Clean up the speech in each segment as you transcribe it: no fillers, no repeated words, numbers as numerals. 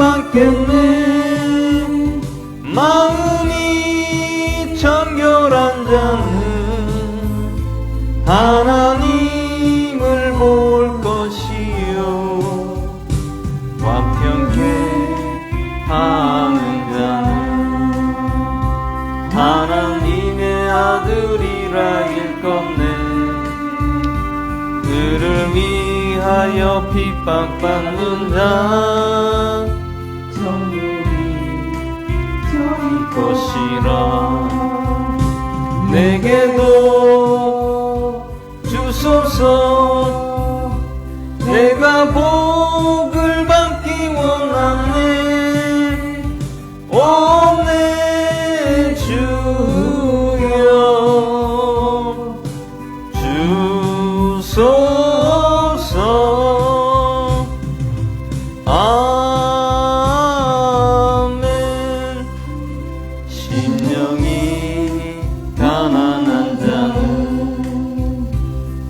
받겠네. 마음이 정결한 자는 하나님을 볼 것이요, 화평케 하는 자는 하나님의 아들이라 일컫네. 그를 위하여 핍박받는 자 천국이 저희 것이라. 내게도 주소서. 내가 복을 받기 원하네. 오 내 주여 주소서. 아멘. 심령이 가난한 자는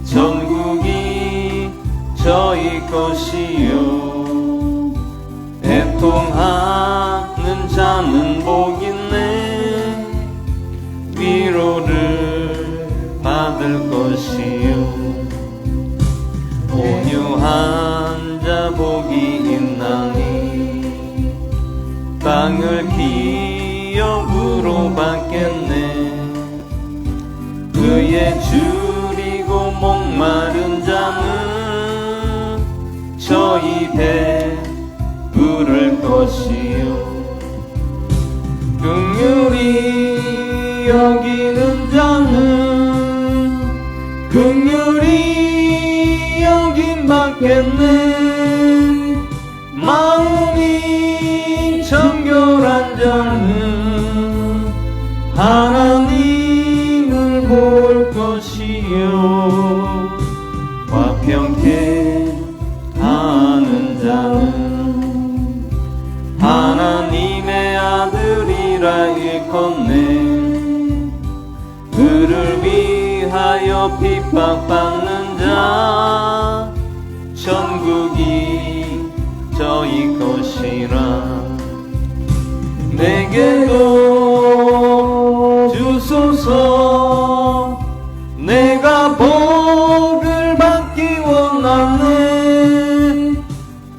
천국이 저희 것이요, 애통하는 자는 복 있네. 위로를 받을 것이요, 온유한 자 복이 있나니 땅을 기업으로 받겠네. 그의 줄이고 목마른 자는 저희 배 부를 것이요, 긍휼히 여기는 자는 긍휼히 여김 받겠네. 마음이 정결한 자는 하나님을 볼 것이요, 화평케 하는 자는 하나님의 아들이라 일컫네. 그를 위하여 핍박받는 자 천국이 저희 것이라. 내게도 주소서. 내가 복을 받기 원하네.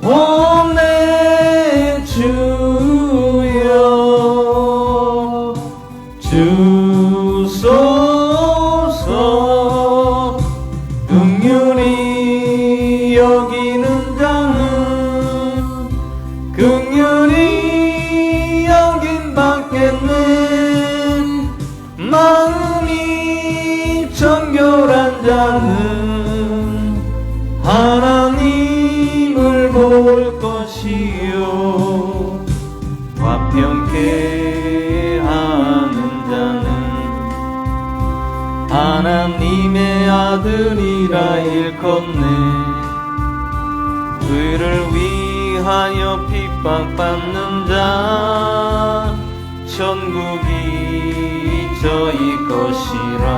오 내 주여 주소서. 긍휼히 여기는 자는 긍휼히 여김 받겠네. 마음이 정결한 자는 하나님을 볼 것이요, 화평케 하는 자는 하나님의 아들이라 일컫네. 그를 위하여 핍박받는 자 천국이 저희 것이라.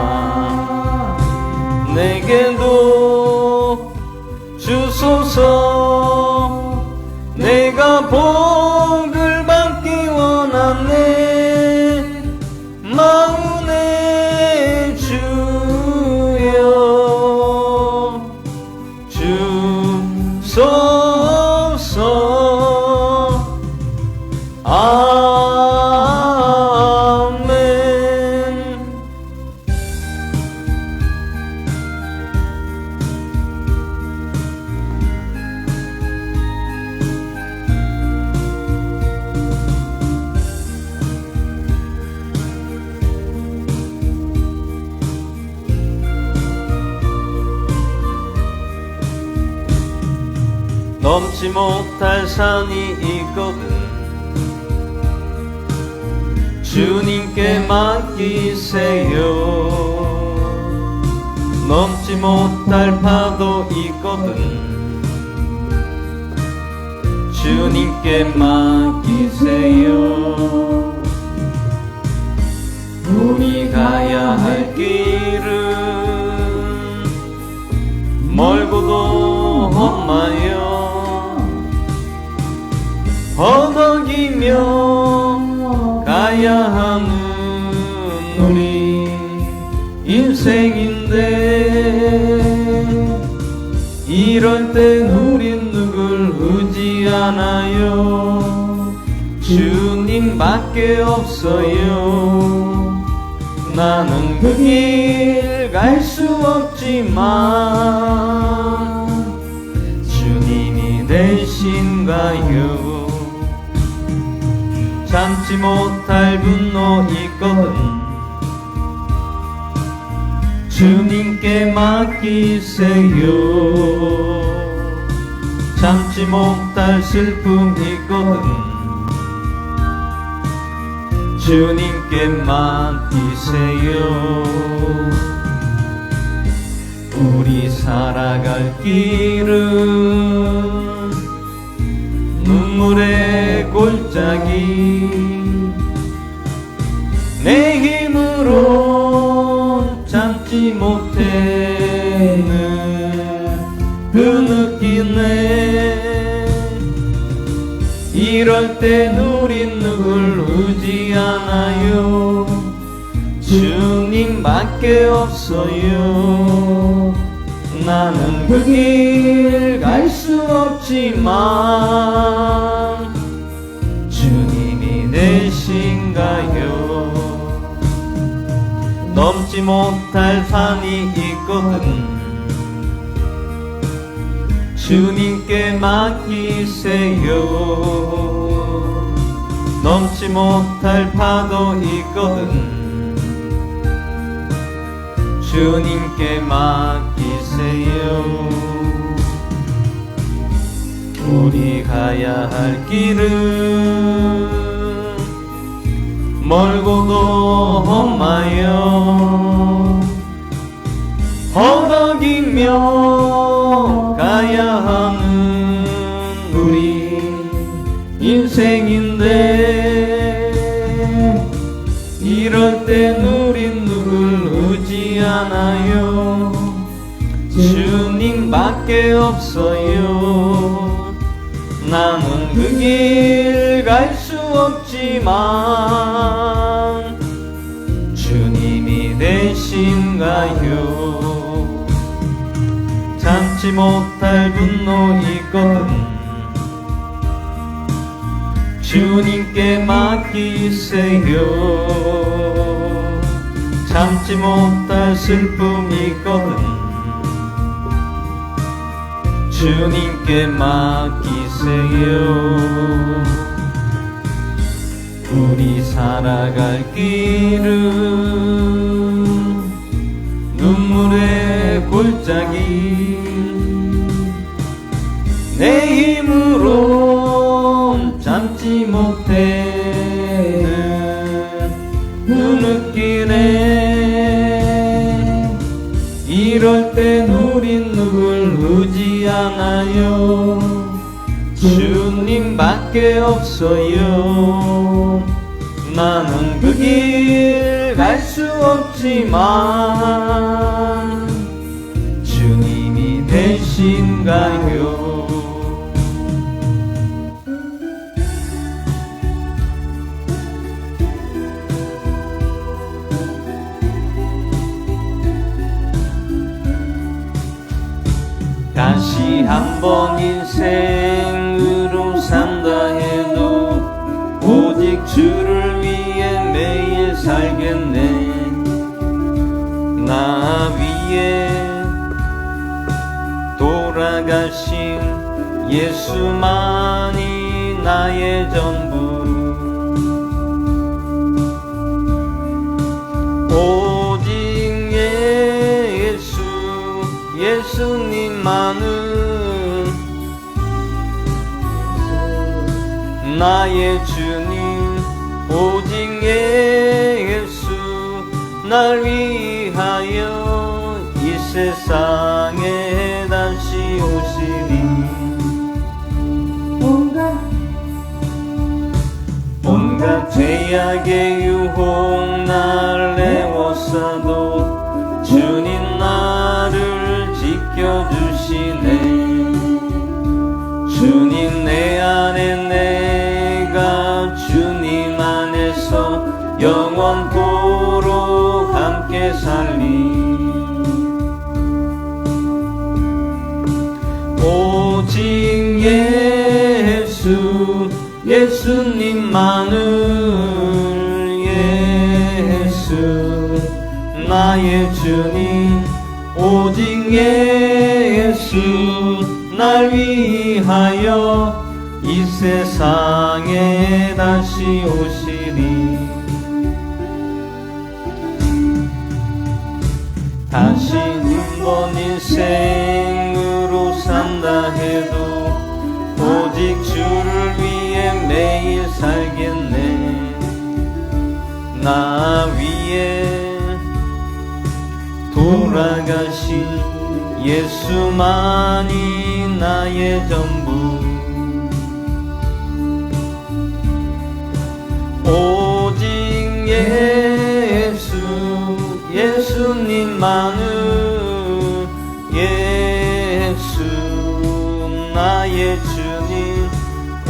내게도 주소서. 내가 복을 받기 원하네. 마음의 주여 주소서. 아멘. 넘지 못할 산이 있거든 주님께 맡기세요. 넘지 못할 파도 있거든 주님께 맡기세요. 우리 가야 할 길은 멀고도 험하여 허덕이며 가야 하는 우리 인생인데 이럴 땐 우린 누굴 의지하나요? 주님밖에 없어요. 나는 그 길 갈 수 없지만 주님이 되신가요? 참지 못할 분노 있거든 주님께 맡기세요. 참지 못할 슬픔 있거든 주님께 맡기세요. 우리 살아갈 길은 눈물의 골짜기 내 힘으로 참지 못해는 그 느끼네. 이럴 땐 우린 누굴 의지하나요? 주님밖에 없어요. 나는 그 길 갈 수 없지만 주님이 되신가요? 넘지 못할 산이 있거든 주님께 맡기세요. 넘지 못할 파도 있거든 주님께 맡기세요. 우리 가야 할 길은 멀고도 험하여 허덕이며 가야 하는 우리 인생인데 이럴 땐 우린 누굴 의지하나요? 주님밖에 없어요. 나는 그 길 갈 수 없지만 주님이 되신가요? 참지 못할 분노 있거든 주님께 맡기세요. 참지 못할 슬픔 있거든 주님께 맡기세요. 우리 살아갈 길은 눈물의 골짜기 내 힘으로 참지 못해 눈길에 이럴 땐 우린 누굴 의지하나요? 주님밖에 없어요. 나는 그 길 갈 수 없지만 주님이 되신가요? 다시 한번 인생으로 산다 해도 오직 주를 위해 매일 살겠네. 나 위에 돌아가신 예수만이 나의 전부. 오직 예수 예수님만은 나의 주님. 오직 예수 날 위하여 이 세상에 다시 오시리. 온갖 죄악의 유혹 날 내워싸도 주님 나를 지켜주시네. 주님 내 안에 내 영원토록 함께 살리. 오직 예수 예수님만을 예수 나의 주님 오직 예수 날 위하여 이 세상에 다시 오시리. 다시 한번 인생으로 산다 해도 오직 주를 위해 매일 살겠네. 나 위에 돌아가신 예수만이 나의 전부. 오직 예수 예수님만을 예수 나의 주님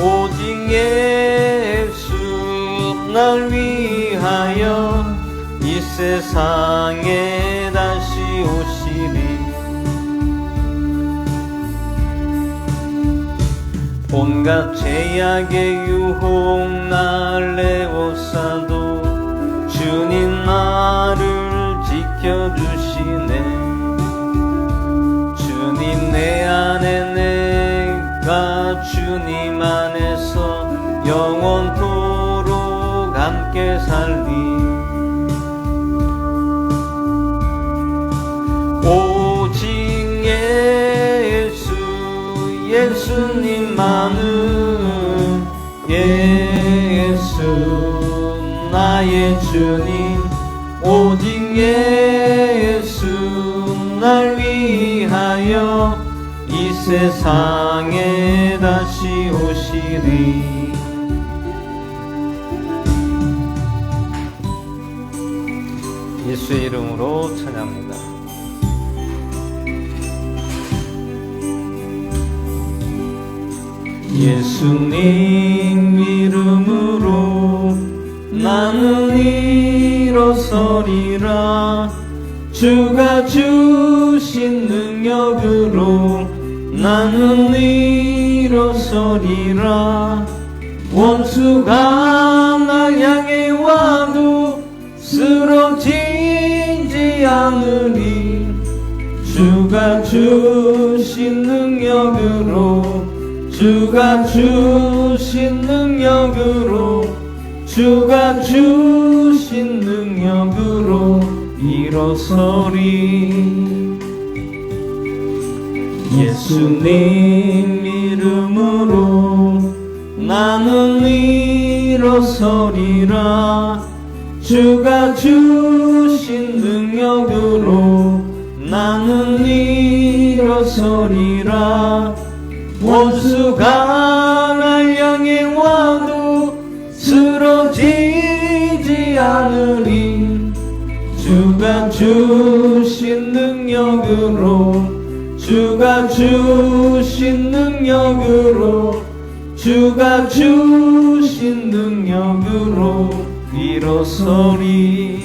오직 예수 날 위하여 이 세상에 다시 오시리. 온갖 제약의 유혹 날 내워싸도 주님 나를 지켜주시네. 주님 내 안에 내가 주님 안에서 영원토록 함께 살리. 오직 예수 예수님만을 예수 나의 주님 오직 예수 날 위하여 이 세상에 다시 오시리. 예수의 이름으로 찬양합니다. 예수님 이름으로 나는 일어서리라. 주가 주신 능력으로 나는 일어서리라. 원수가 날 향해 와도 쓰러지지 않으리. 주가 주신 능력으로 주가 주신 능력으로 주가 주신 능력으로 일어서리. 예수님 이름으로 나는 일어서리라. 주가 주신 능력으로 나는 일어서리라. 원수가 날 향해 와도 쓰러지지 않으리. 주가 주신 능력으로 주가 주신 능력으로 주가 주신 능력으로 일어서리.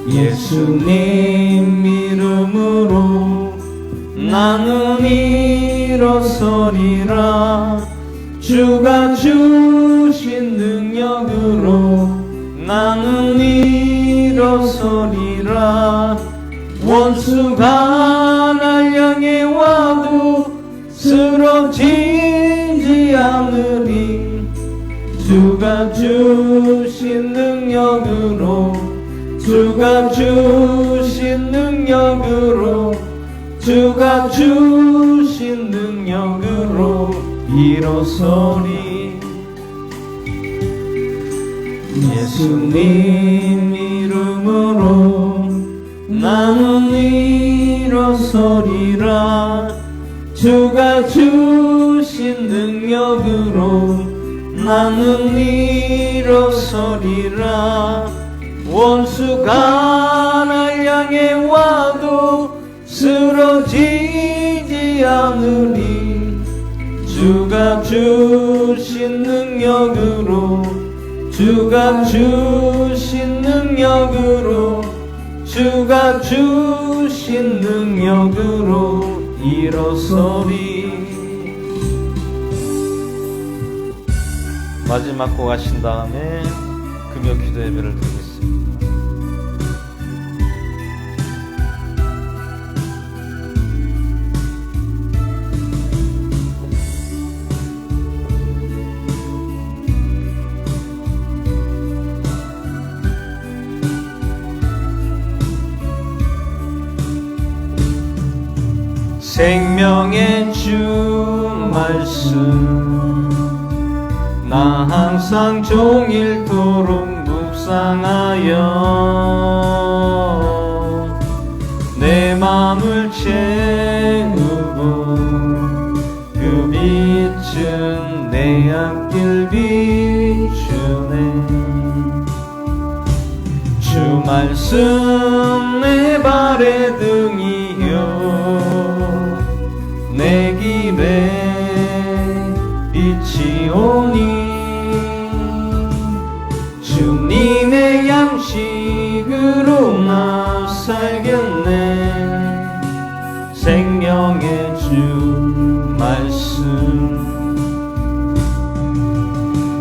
예수님 이름으로 나는 일어서리라. 주가 주신 능력으로 나는 일어서리라. 원수가 날 향해 와도 쓰러지지 않으리. 주가 주신 능력으로 주가 주신 능력으로 주가 주신 능력으로 일어서리. 예수님 이름으로 나는 일어서리라. 주가 주신 능력으로 나는 일어서리라. 원수가 날 향해 와도 쓰러지지 않으리. 주가 주신 능력으로 주가 주신 능력으로 주가 주신 능력으로 일어서리. 마지막 곡 하신 다음에 금요 기도 예배를 드리겠습니다. 생명의 주 말씀 나 항상 종일토록 묵상하여 내 맘을 채우고 그 빛은 내 앞길 비추네. 주 말씀 내 발의 등이요 내 길에 빛이 오니 주님의 양식으로 나 살겠네. 생명의 주 말씀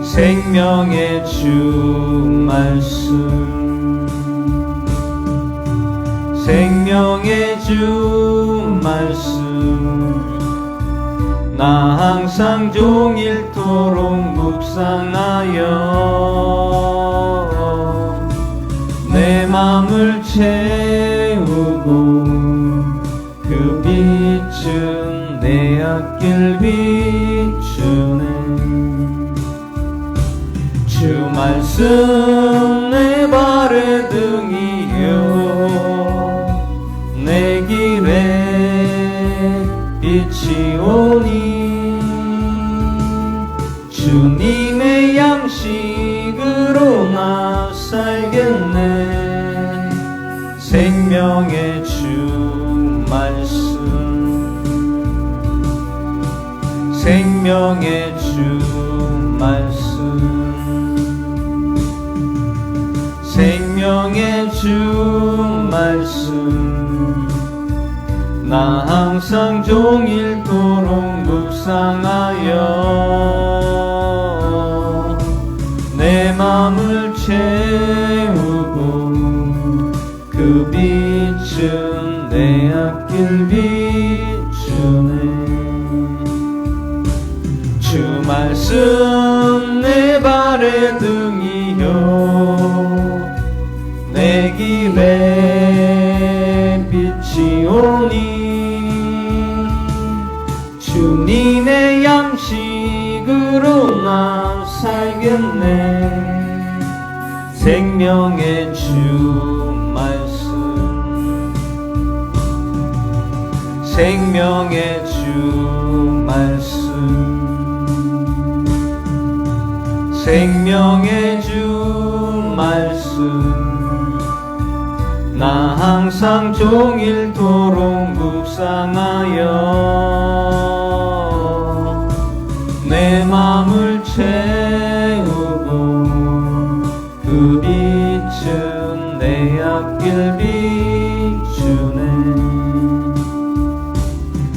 생명의 주 말씀 생명의 주 말씀 나 항상 종일토록 묵상하여 내 맘을 채우고 그 빛은 내 앞길 비추네. 주 말씀 내 발의 등이요 내 길에 빛이 오니 주님의 양식으로 나 살겠네. 생명의 주 말씀 생명의 주 말씀 생명의 주 말씀 나 항상 종일토록 묵상하여 내 맘을 채우고 그 빛은 내 앞길 비추네. 주 말씀 내 발의 등이요 내 길에 빛이 오니 주님의 양식으로 나 살겠네. 생명의 주 말씀 생명의 주 말씀 생명의 주 말씀 나 항상 종일토록 묵상하여 내 맘을 채우고 그 빛은 내 앞길 비추네.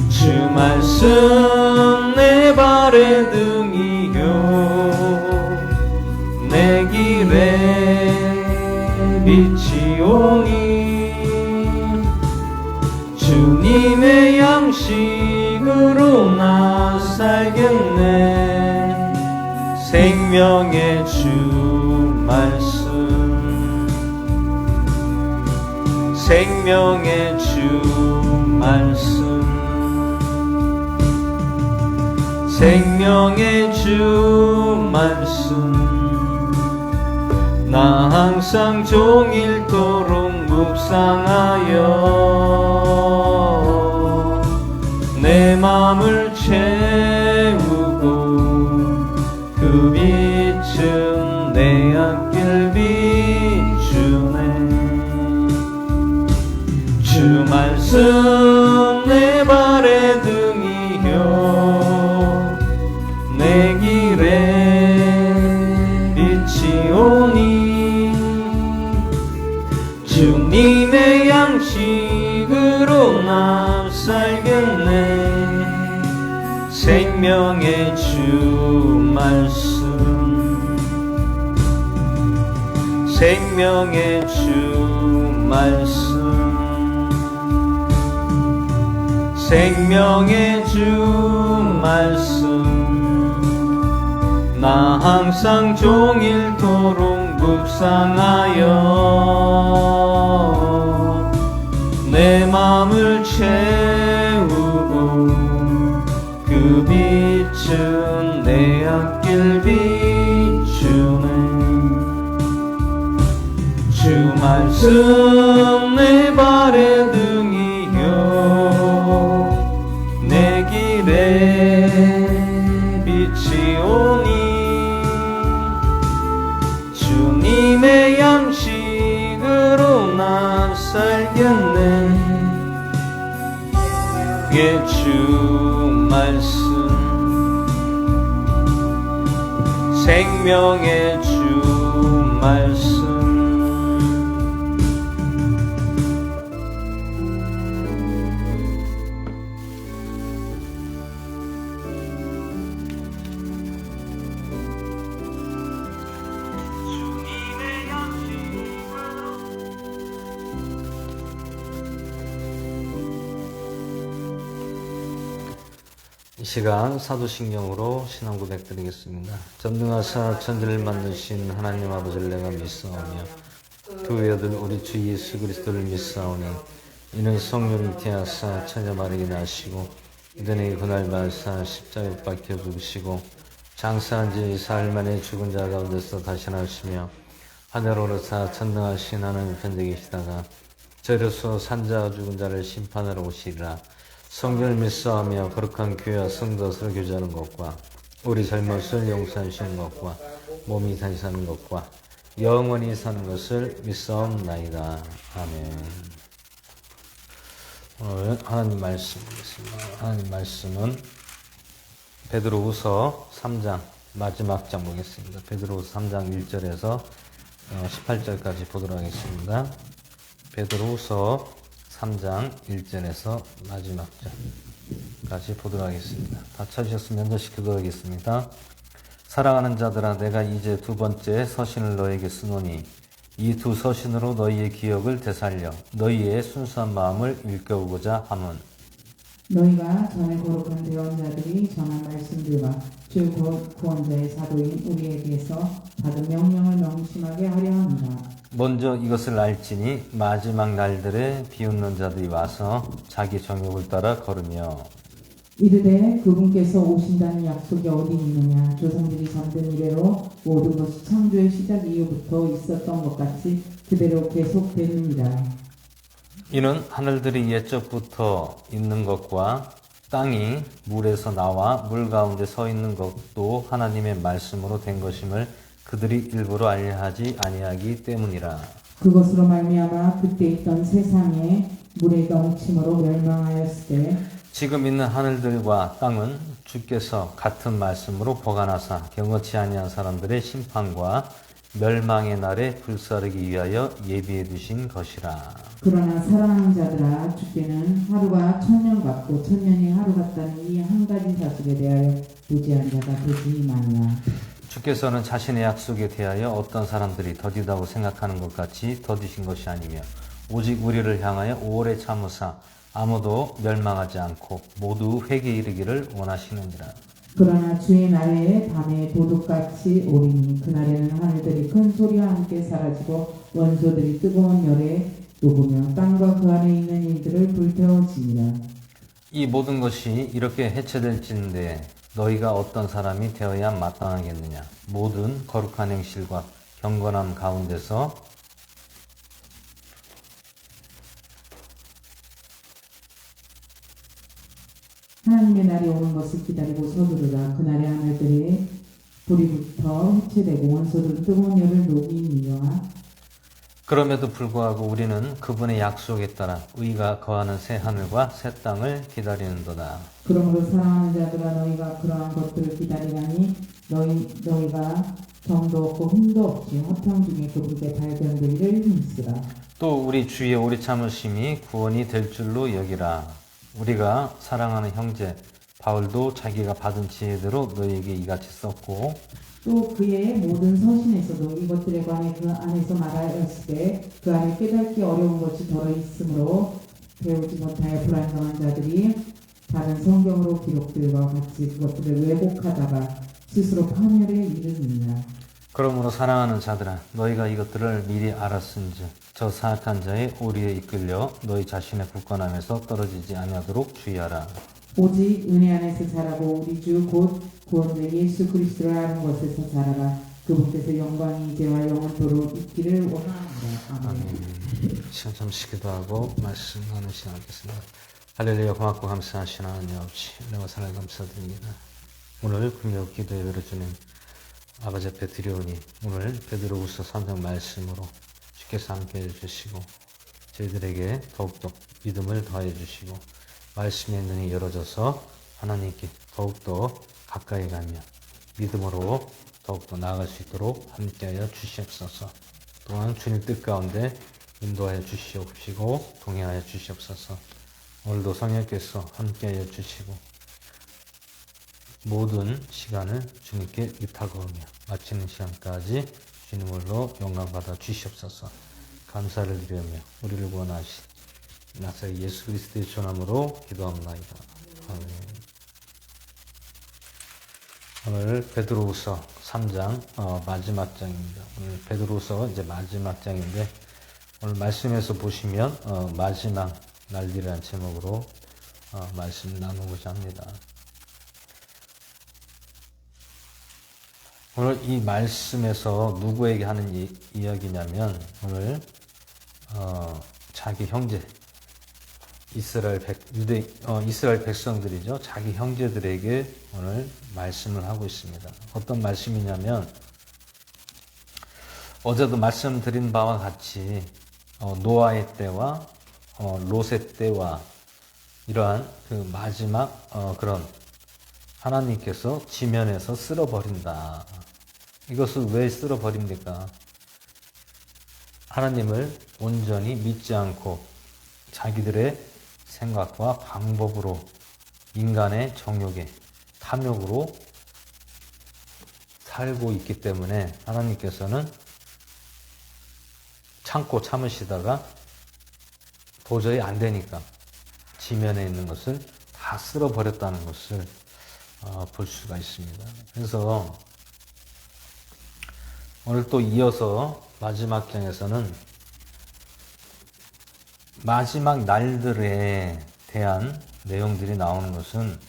주 말씀 내 발의 등이요 내 길에 빛이 오니 주님의 양식으로 나 살겠네. 생명의 주 말씀 생명의 주 말씀 생명의 주 말씀 나 항상 종일토록 묵상하여 내 맘을 채우고 그 빛은 내 앞길 비추네. 주 말씀 내 발의 등이요 내 길에 빛이 생명의 주 말씀 생명의 주 말씀 생명의 주 말씀 나 항상 종일토록 묵상하여 내 맘을 채우고 그 빛은 내 앞길 비추네 주 말씀 내 발의 등이요 내 길에 빛이 오니 주님의 양식으로 난 살겠네 예, 주 말씀 생명의 주 말씀 이 시간 사도신경으로 신앙 고백 드리겠습니다. 전능하사 천지를 만드신 하나님 아버지를 내가 믿사오며 두 외아들 우리 주 예수 그리스도를 믿사오니 이는 성령이 태하사 처녀 마리에 나시고 이전에 그날 발사 십자가에 못 박혀 죽으시고 장사한 지 사흘 만에 죽은 자 가운데서 다시 나시며 하늘 오르사 전능하신 하나님 편에 계시다가 저로서 산자 죽은 자를 심판하러 오시리라. 성령을 믿사오며 거룩한 교회와 성도 서로 교제하는 것과 우리 잘못을 용서하시는 것과 몸이 다시 사는 것과 영원히 사는 것을 믿사옵나이다. 아멘. 오늘 하나님 말씀 보겠습니다. 하나님 말씀은 베드로후서 3장 마지막 장 보겠습니다. 베드로후서 3장 1절에서 18절까지 보도록 하겠습니다. 베드로후서 3장 1절에서 마지막 절까지 보도록 하겠습니다. 다 찾으셨으면 다시 기도하겠습니다. 사랑하는 자들아 내가 이제 두 번째 서신을 너에게 쓰노니 이 두 서신으로 너희의 기억을 되살려 너희의 순수한 마음을 일깨우고자 함은 너희가 전에 거룩한 대언자들이 전한 말씀들과 주 구원자의 사도인 우리에게서 받은 명령을 명심하게 하려 합니다. 먼저 이것을 알지니 마지막 날들에 비웃는 자들이 와서 자기 정욕을 따라 걸으며 이르되 그분께서 오신다는 약속이 어디 있느냐 조상들이 잠든 이래로 모든 것이 창조의 시작 이후부터 있었던 것 같이 그대로 계속되느니라. 이는 하늘들이 옛적부터 있는 것과 땅이 물에서 나와 물 가운데 서 있는 것도 하나님의 말씀으로 된 것임을 그들이 일부러 알려하지 아니하기 때문이라. 그것으로 말미암아 그때 있던 세상에 물의 넘침으로 멸망하였을 때 지금 있는 하늘들과 땅은 주께서 같은 말씀으로 보관하사 경거치 아니한 사람들의 심판과 멸망의 날에 불사르기 위하여 예비해 두신 것이라. 그러나 사랑하는 자들아 주께는 하루가 천년 같고 천년이 하루 같다는 이 한 가지 사실에 대하여 무지한 자가 되지 말라. 주께서는 자신의 약속에 대하여 어떤 사람들이 더디다고 생각하는 것 같이 더디신 것이 아니며 오직 우리를 향하여 오래 참으사 아무도 멸망하지 않고 모두 회개에 이르기를 원하시느니라. 그러나 주의 날에 밤에 도둑같이 오리니 그날에는 하늘들이 큰 소리와 함께 사라지고 원소들이 뜨거운 열에 녹으며 땅과 그 안에 있는 일들을 불태워지니라. 이 모든 것이 이렇게 해체될진데 너희가 어떤 사람이 되어야 마땅하겠느냐. 모든 거룩한 행실과 경건함 가운데서 하나님의 날이 오는 것을 기다리고 서두르라. 그날에 하늘들이 불이 붙어 해체되고 원소들은 뜨거운 열을 녹이니와 그럼에도 불구하고 우리는 그분의 약속에 따라 의가 거하는 새 하늘과 새 땅을 기다리는도다. 그러므로 사랑하는 자들아 너희가 그러한 것들을 기다리라니 너희가 정도 없고 흠도 없이 화평 중에 그분께 발견되기를 힘쓰라. 또 우리 주의 오래 참으심이 구원이 될 줄로 여기라. 우리가 사랑하는 형제 바울도 자기가 받은 지혜대로 너희에게 이같이 썼고 또 그의 모든 서신에서도 이것들에 관해 그 안에서 말하였으되 그 안에 깨닫기 어려운 것이 더러 있으므로 배우지 못하여 불안정한 자들이 다른 성경으로 기록들과 같이 그것들을 왜곡하다가 스스로 파멸에 이르느니라. 그러므로 사랑하는 자들아 너희가 이것들을 미리 알았은즉 저 사악한 자의 오리에 이끌려 너희 자신의 굳건함에서 떨어지지 아니하도록 주의하라. 오직 은혜 안에서 자라고 우리 주 곧 구원자 예수 그리스도를 아는 것에서 자라라. 그분께서 영광이 이제와 영원토록 있기를 원하노라. 아멘. 시간 잠시 기도하고 말씀 나누시 하겠습니다. 할렐루야. 고맙고 감사하신 하나님 아버지 은혜와 사랑 감사드립니다. 오늘 금요 기도 예배를 주님 아버지 앞에 드려오니 오늘 베드로후서 3장 말씀으로 주께서 함께 해주시고 저희들에게 더욱더 믿음을 더해 주시고 말씀의 눈이 열어져서 하나님께 더욱더 가까이 가며 믿음으로 더욱더 나아갈 수 있도록 함께하여 주시옵소서. 또한 주님 뜻 가운데 인도하여 주시옵시고 동행하여 주시옵소서. 오늘도 성령께서 함께하여 주시고 모든 시간을 주님께 의탁하며 마치는 시간까지 주님으로 영광받아 주시옵소서. 감사를 드리며 우리를 구원하신 나사렛 예수 그리스도의 전함으로 기도합나이다. 아멘. 오늘 베드로후서 3장 마지막 장입니다. 오늘 베드로후서 이제 마지막 장인데 오늘 말씀에서 보시면 마지막 날들이라는 제목으로 말씀 나누고자 합니다. 오늘 이 말씀에서 누구에게 하는 이야기냐면 오늘 자기 형제 이스라엘 백성들이죠. 자기 형제들에게 오늘 말씀을 하고 있습니다. 어떤 말씀이냐면 어제도 말씀드린 바와 같이 노아의 때와 롯의 때와 이러한 그 마지막 그런 하나님께서 지면에서 쓸어버린다. 이것을 왜 쓸어버립니까? 하나님을 온전히 믿지 않고 자기들의 생각과 방법으로 인간의 정욕에 탐욕으로 살고 있기 때문에 하나님께서는 참고 참으시다가 도저히 안 되니까 지면에 있는 것을 다 쓸어버렸다는 것을 볼 수가 있습니다. 그래서 오늘 또 이어서 마지막 장에서는 마지막 날들에 대한 내용들이 나오는 것은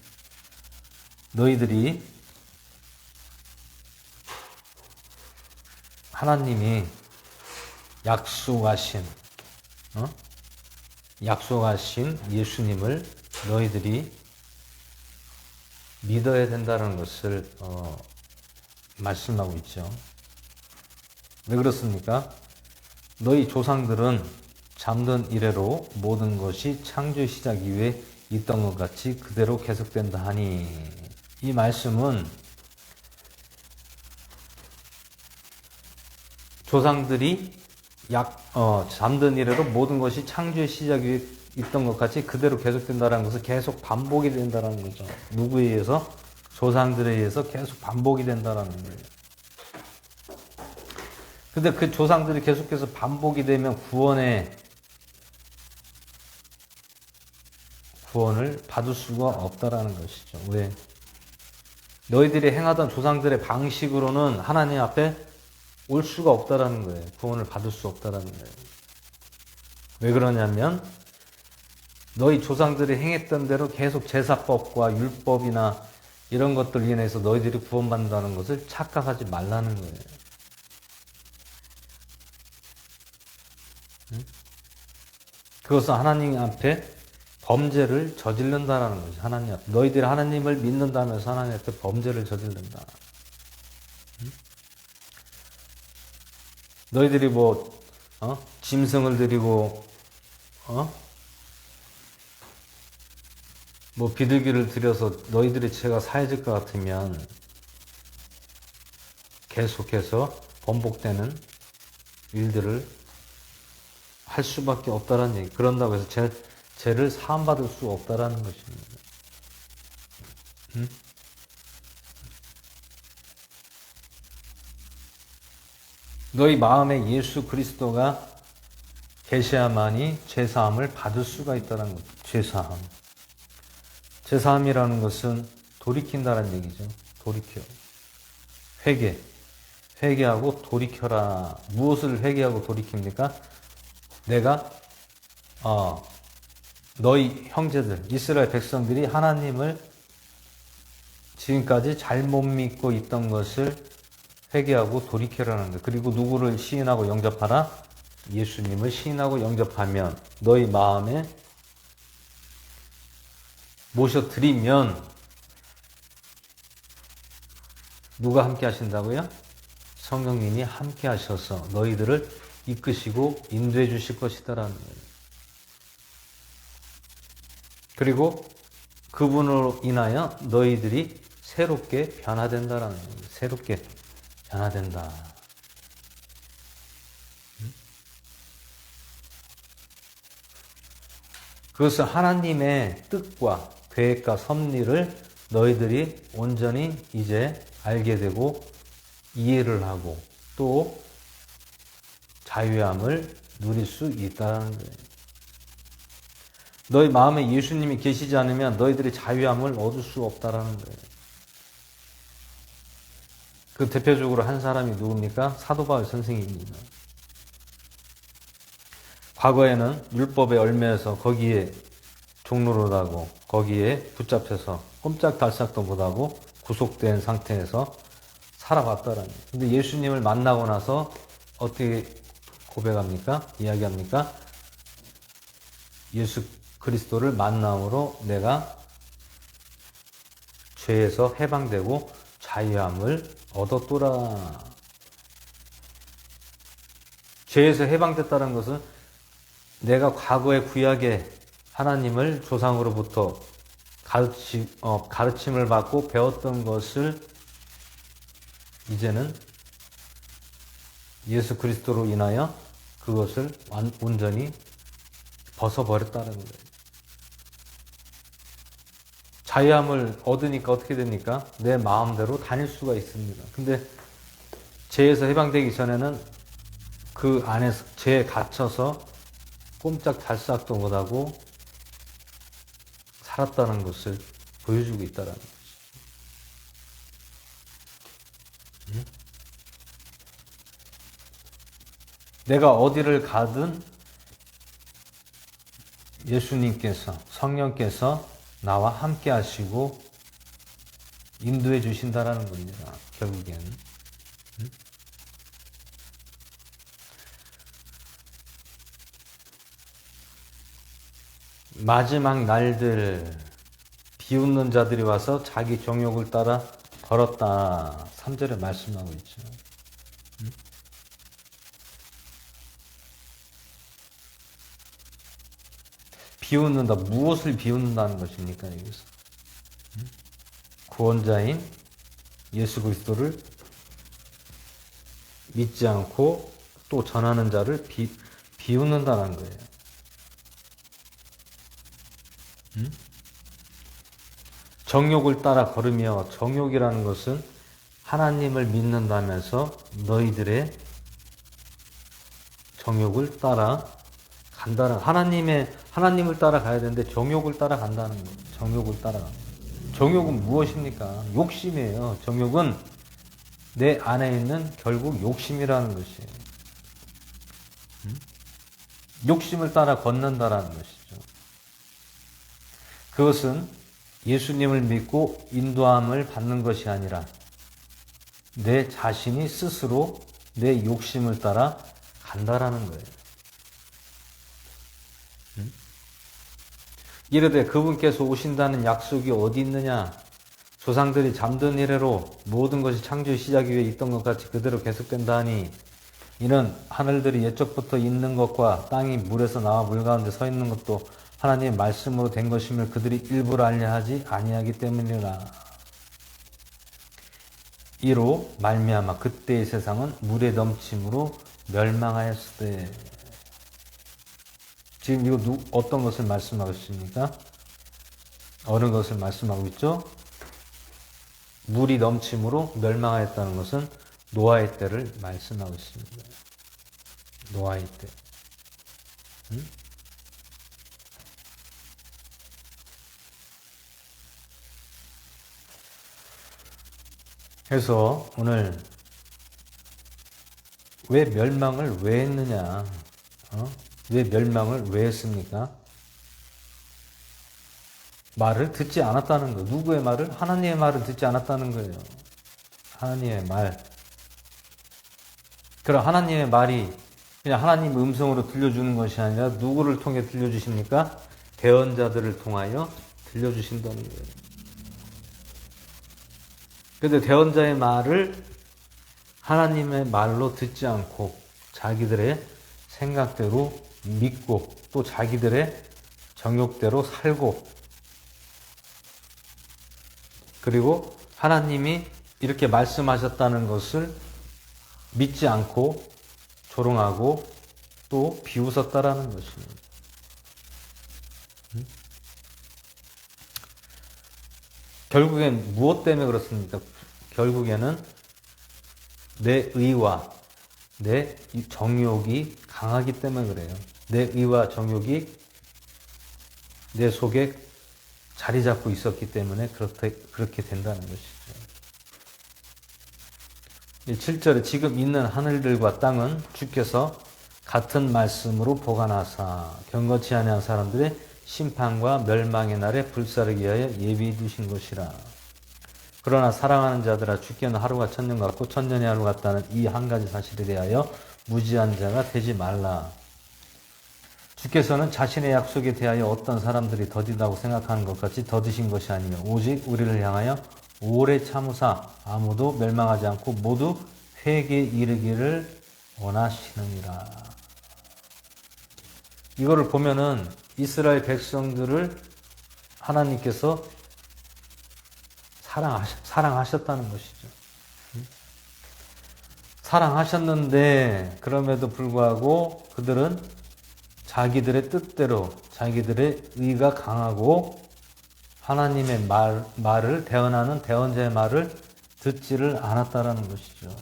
너희들이 하나님이 약속하신 예수님을 너희들이 믿어야 된다는 것을 말씀하고 있죠. 왜 그렇습니까? 너희 조상들은 잠든 이래로 모든 것이 창조의 시작 이후에 있던 것 같이 그대로 계속된다 하니 이 말씀은 조상들이 잠든 이래로 모든 것이 창조의 시작 이후에 있던 것 같이 그대로 계속된다는 것을 계속 반복이 된다는 거죠. 누구에 의해서? 조상들에 의해서 계속 반복이 된다는 거예요. 근데 그 조상들이 계속해서 반복이 되면 구원을 받을 수가 없다라는 것이죠. 왜? 너희들이 행하던 조상들의 방식으로는 하나님 앞에 올 수가 없다라는 거예요. 구원을 받을 수 없다라는 거예요. 왜 그러냐면 너희 조상들이 행했던 대로 계속 제사법과 율법이나 이런 것들 인해서 너희들이 구원받는다는 것을 착각하지 말라는 거예요. 그것은 하나님 앞에 범죄를 저지른다라는 거죠. 하나님 앞에. 너희들이 하나님을 믿는다면서 하나님 앞에 범죄를 저지른다. 너희들이 짐승을 드리고, 비둘기를 들여서 너희들의 죄가 사해질 것 같으면 계속해서 번복되는 일들을 할 수밖에 없다라는 얘기. 그런다고 해서 죄를 사함받을 수 없다라는 것입니다. 너희 마음에 예수 그리스도가 계셔야만이 죄사함을 받을 수가 있다는 것. 죄사함. 죄사함이라는 것은 돌이킨다는 얘기죠. 돌이켜. 회개. 회개하고 돌이켜라. 무엇을 회개하고 돌이킵니까? 내가 너희 형제들, 이스라엘 백성들이 하나님을 지금까지 잘못 믿고 있던 것을 회개하고 돌이켜라는 것. 그리고 누구를 시인하고 영접하라? 예수님을 시인하고 영접하면 너희 마음에 모셔드리면 누가 함께 하신다고요? 성령님이 함께 하셔서 너희들을 이끄시고 인도해 주실 것이다라는 거예요. 그리고 그분으로 인하여 너희들이 새롭게 변화된다라는 거예요. 새롭게 변화된다. 그것은 하나님의 뜻과 계획과 섭리를 너희들이 온전히 이제 알게 되고 이해를 하고 또 자유함을 누릴 수 있다는 거예요. 너희 마음에 예수님이 계시지 않으면 너희들이 자유함을 얻을 수 없다라는 거예요. 그 대표적으로 한 사람이 누굽니까? 사도 바울 선생입니다. 과거에는 율법에 얽매여서 거기에 종로로다고 거기에 붙잡혀서 꼼짝달싹도 못하고 구속된 상태에서 살아왔다라는 거예요. 근데 예수님을 만나고 나서 어떻게 고백합니까? 이야기합니까? 예수 그리스도를 만남으로 내가 죄에서 해방되고 자유함을 얻었더라. 죄에서 해방됐다는 것은 내가 과거의 구약에 하나님을 조상으로부터 가르침을 받고 배웠던 것을 이제는 예수 그리스도로 인하여 그것을 온전히 벗어버렸다는 거예요. 자유함을 얻으니까 어떻게 됩니까? 내 마음대로 다닐 수가 있습니다. 근데 죄에서 해방되기 전에는 그 안에서 죄에 갇혀서 꼼짝달싹도 못하고 살았다는 것을 보여주고 있다는 거죠. 내가 어디를 가든 예수님께서, 성령께서 나와 함께 하시고 인도해 주신다라는 겁니다. 결국엔. 마지막 날들 비웃는 자들이 와서 자기 정욕을 따라 걸었다. 3절에 말씀하고 있죠. 비웃는다. 무엇을 비웃는다는 것입니까? 여기서 구원자인 예수 그리스도를 믿지 않고 또 전하는 자를 비웃는다는 거예요. 정욕을 따라 걸으며, 정욕이라는 것은 하나님을 믿는다면서 너희들의 정욕을 따라 간다는, 하나님을 따라가야 되는데 정욕을 따라간다는 거예요. 정욕을 따라간다. 정욕은 무엇입니까? 욕심이에요. 정욕은 내 안에 있는 결국 욕심이라는 것이에요. 욕심을 따라 걷는다라는 것이죠. 그것은 예수님을 믿고 인도함을 받는 것이 아니라 내 자신이 스스로 내 욕심을 따라 간다라는 거예요. 이르되 그분께서 오신다는 약속이 어디 있느냐? 조상들이 잠든 이래로 모든 것이 창조의 시작 위에 있던 것 같이 그대로 계속된다 하니 이는 하늘들이 옛적부터 있는 것과 땅이 물에서 나와 물 가운데 서 있는 것도 하나님의 말씀으로 된 것임을 그들이 일부러 알려 하지 아니하기 때문이라. 이로 말미암아 그때의 세상은 물의 넘침으로 멸망하였을 때. 지금 이거 어떤 것을 말씀하고 있습니까? 어느 것을 말씀하고 있죠? 물이 넘침으로 멸망하였다는 것은 노아의 때를 말씀하고 있습니다. 노아의 때. 그래서 오늘 왜 멸망을 왜 했느냐? 왜 멸망을 왜 했습니까? 말을 듣지 않았다는 거. 누구의 말을? 하나님의 말을 듣지 않았다는 거예요. 하나님의 말. 그럼 하나님의 말이 그냥 하나님 음성으로 들려주는 것이 아니라 누구를 통해 들려주십니까? 대언자들을 통하여 들려주신다는 거예요. 그런데 대언자의 말을 하나님의 말로 듣지 않고 자기들의 생각대로 믿고 또 자기들의 정욕대로 살고 그리고 하나님이 이렇게 말씀하셨다는 것을 믿지 않고 조롱하고 또 비웃었다라는 것입니다. 결국엔 무엇 때문에 그렇습니까? 결국에는 내 의와 내 정욕이 강하기 때문에 그래요. 내 의와 정욕이 내 속에 자리 잡고 있었기 때문에 그렇게 된다는 것이죠. 7절에 지금 있는 하늘들과 땅은 주께서 같은 말씀으로 보관하사 경건치 아니한 사람들의 심판과 멸망의 날에 불사르기 위하여 예비해 두신 것이라. 그러나 사랑하는 자들아 주께는 하루가 천년 같고 천년이 하루 같다는 이 한 가지 사실에 대하여 무지한 자가 되지 말라. 주께서는 자신의 약속에 대하여 어떤 사람들이 더디다고 생각하는 것 같이 더디신 것이 아니며 오직 우리를 향하여 오래 참으사 아무도 멸망하지 않고 모두 회개에 이르기를 원하시느니라. 이거를 보면은 이스라엘 백성들을 하나님께서 사랑하셨다는 것이죠. 사랑하셨는데 그럼에도 불구하고 그들은 자기들의 뜻대로 자기들의 의가 강하고 하나님의 말을 대언하는 대언자의 말을 듣지를 않았다라는 것이죠.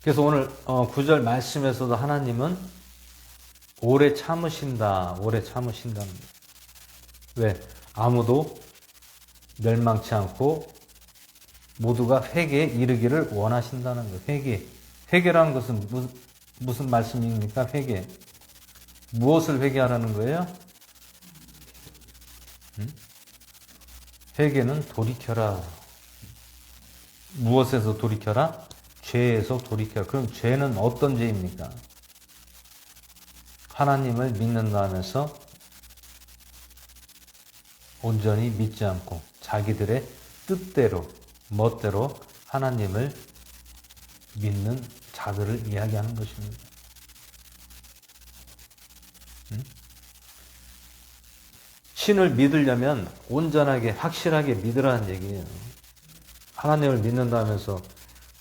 그래서 오늘 9절 말씀에서도 하나님은 오래 참으신다. 오래 참으신다는 거예요. 왜? 아무도 멸망치 않고 모두가 회개에 이르기를 원하신다는 거예요. 회개. 회개라는 것은 무슨 말씀입니까? 회개. 무엇을 회개하라는 거예요? 회개는 돌이켜라. 무엇에서 돌이켜라? 죄에서 돌이켜라. 그럼 죄는 어떤 죄입니까? 하나님을 믿는다 하면서 온전히 믿지 않고 자기들의 뜻대로 멋대로 하나님을 믿는 자들을 이야기하는 것입니다. 신을 믿으려면 온전하게 확실하게 믿으라는 얘기예요. 하나님을 믿는다 하면서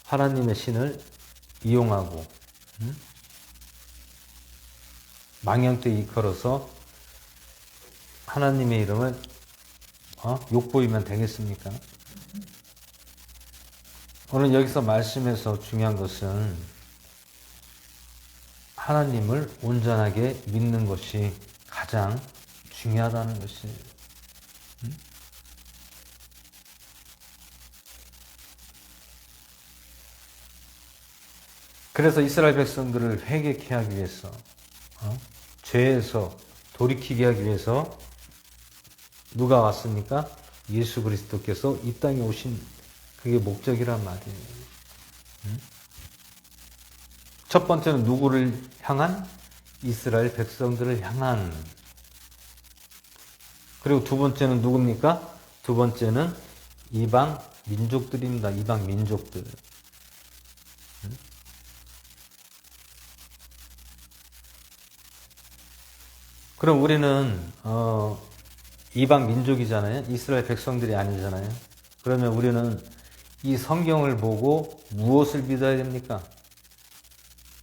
하나님의 신을 이용하고 망령되이 일컬어서 하나님의 이름을 욕보이면 되겠습니까? 오늘 여기서 말씀에서 중요한 것은 하나님을 온전하게 믿는 것이 가장 중요하다는 것이에요. 그래서 이스라엘 백성들을 회개케 하기 위해서 죄에서 돌이키게 하기 위해서 누가 왔습니까? 예수 그리스도께서 이 땅에 오신 그게 목적이란 말이에요. 첫 번째는 누구를 향한? 이스라엘 백성들을 향한. 그리고 두 번째는 누굽니까? 두 번째는 이방 민족들입니다. 이방 민족들. 그럼 우리는 이방 민족이잖아요. 이스라엘 백성들이 아니잖아요. 그러면 우리는 이 성경을 보고 무엇을 믿어야 됩니까?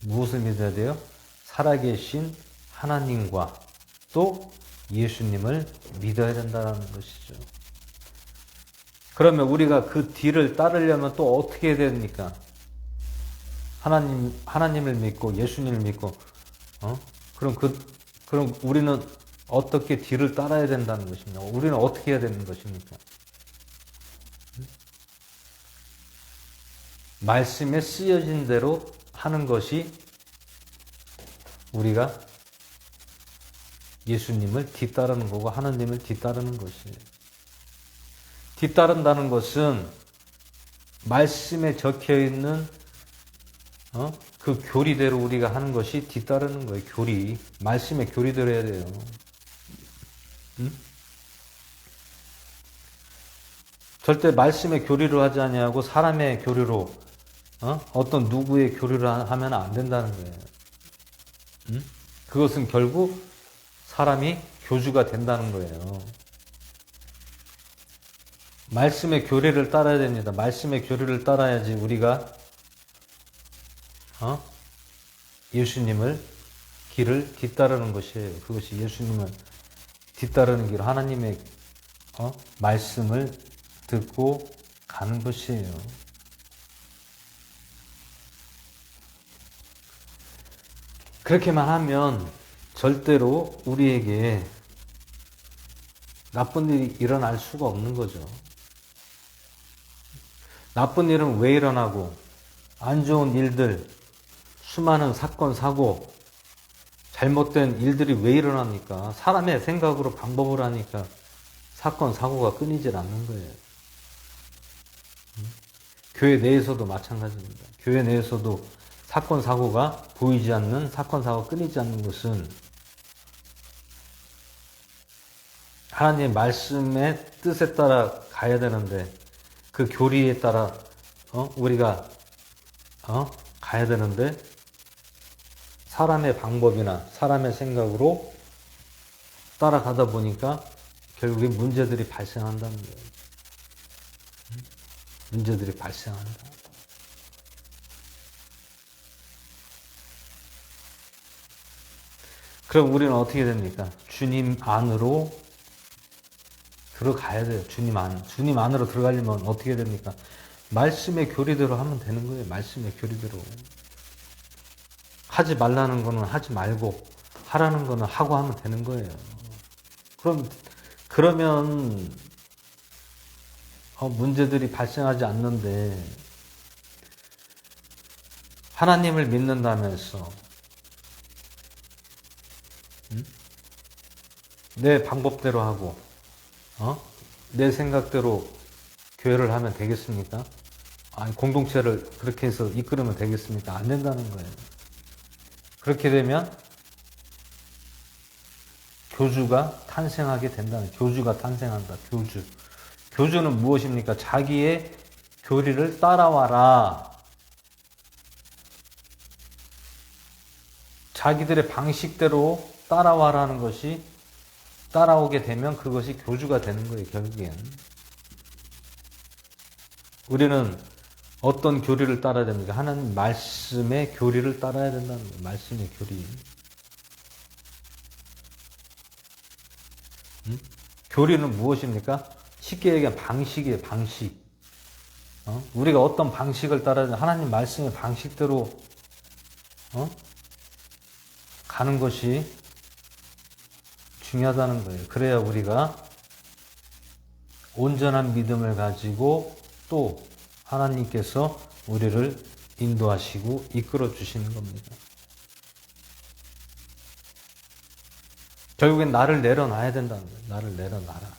무엇을 믿어야 돼요? 살아계신 하나님과 또 예수님을 믿어야 된다는 것이죠. 그러면 우리가 그 뒤를 따르려면 또 어떻게 해야 됩니까? 하나님을 믿고 예수님을 믿고, 그럼 우리는 어떻게 뒤를 따라야 된다는 것입니까? 우리는 어떻게 해야 되는 것입니까? 말씀에 쓰여진 대로 하는 것이 우리가 예수님을 뒤따르는 거고 하나님을 뒤따르는 것이에요. 뒤따른다는 것은 말씀에 적혀있는 그 교리대로 우리가 하는 것이 뒤따르는 거예요. 교리. 말씀의 교리대로 해야 돼요. 절대 말씀의 교리로 하지 아니하고 사람의 교리로 어떤 누구의 교리로 하면 안 된다는 거예요. 그것은 결국 사람이 교주가 된다는 거예요. 말씀의 교리를 따라야 됩니다. 말씀의 교리를 따라야지 우리가 예수님을 길을 뒤따르는 것이에요. 그것이 예수님을 뒤따르는 길, 하나님의 말씀을 듣고 가는 것이에요. 그렇게만 하면 절대로 우리에게 나쁜 일이 일어날 수가 없는 거죠. 나쁜 일은 왜 일어나고, 안 좋은 일들, 수많은 사건, 사고, 잘못된 일들이 왜 일어납니까? 사람의 생각으로 방법을 하니까 사건, 사고가 끊이질 않는 거예요. 교회 내에서도 마찬가지입니다. 교회 내에서도 사건, 사고가 보이지 않는 사건, 사고가 끊이지 않는 것은 하나님의 말씀의 뜻에 따라 가야 되는데 그 교리에 따라 우리가 가야 되는데 사람의 방법이나 사람의 생각으로 따라가다 보니까 결국에 문제들이 발생한다는 거예요. 문제들이 발생한다. 그럼 우리는 어떻게 됩니까? 주님 안으로 들어가야 돼요. 주님 안으로 들어가려면 어떻게 됩니까? 말씀의 교리대로 하면 되는 거예요. 말씀의 교리대로. 하지 말라는 거는 하지 말고 하라는 거는 하고 하면 되는 거예요. 그러면 문제들이 발생하지 않는데 하나님을 믿는다면서 내 방법대로 하고 내 생각대로 교회를 하면 되겠습니까? 아니, 공동체를 그렇게 해서 이끌으면 되겠습니까? 안 된다는 거예요. 그렇게 되면 교주가 탄생하게 된다는, 교주가 탄생한다. 교주는 무엇입니까? 자기의 교리를 따라와라. 자기들의 방식대로 따라와라는 것이, 따라오게 되면 그것이 교주가 되는 거예요, 결국엔. 우리는 어떤 교리를 따라야 됩니까? 하나님 말씀의 교리를 따라야 된다는 거예요. 말씀의 교리. 교리는 무엇입니까? 쉽게 얘기하면 방식이에요, 방식. 우리가 어떤 방식을 따라야 되나? 하나님 말씀의 방식대로 가는 것이 중요하다는 거예요. 그래야 우리가 온전한 믿음을 가지고 또 하나님께서 우리를 인도하시고 이끌어 주시는 겁니다. 결국엔 나를 내려놔야 된다는 거예요. 나를 내려놔라.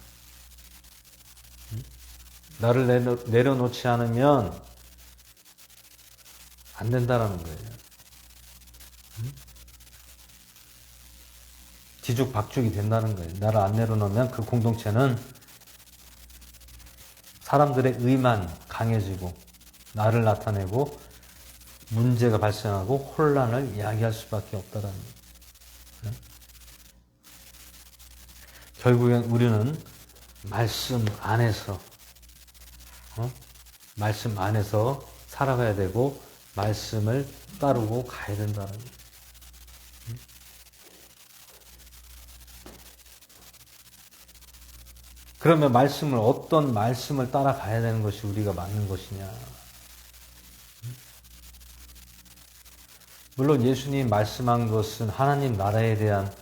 나를 내려놓지 않으면 안 된다는 거예요. 뒤죽박죽이 된다는 거예요. 나를 안 내려놓으면 그 공동체는 사람들의 의만 강해지고 나를 나타내고 문제가 발생하고 혼란을 이야기할 수밖에 없다라는 거예요. 결국엔 우리는 말씀 안에서 살아가야 되고 말씀을 따르고 가야 된다는 거예요. 그러면 어떤 말씀을 따라가야 되는 것이 우리가 맞는 것이냐. 물론 예수님 말씀한 것은 하나님 나라에 대한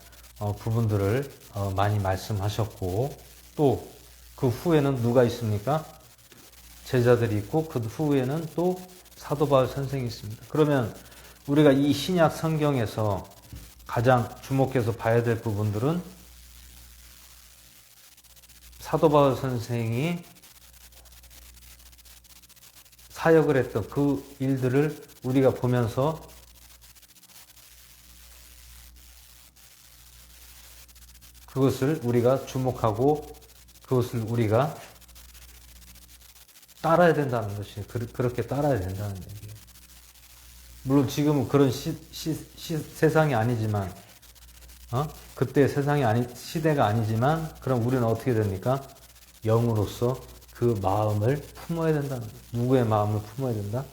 부분들을 많이 말씀하셨고, 또 그 후에는 누가 있습니까? 제자들이 있고, 그 후에는 또 사도 바울 선생이 있습니다. 그러면 우리가 이 신약 성경에서 가장 주목해서 봐야 될 부분들은 사도 바울 선생이 사역을 했던 그 일들을 우리가 보면서 그것을 우리가 주목하고 그것을 우리가 따라야 된다는 것이, 그렇게 따라야 된다는 얘기예요. 물론 지금은 그런 세상이 아니지만, 그때 시대가 아니지만, 그럼 우리는 어떻게 됩니까? 영으로서 그 마음을 품어야 된다는 거예요. 누구의 마음을 품어야 된다?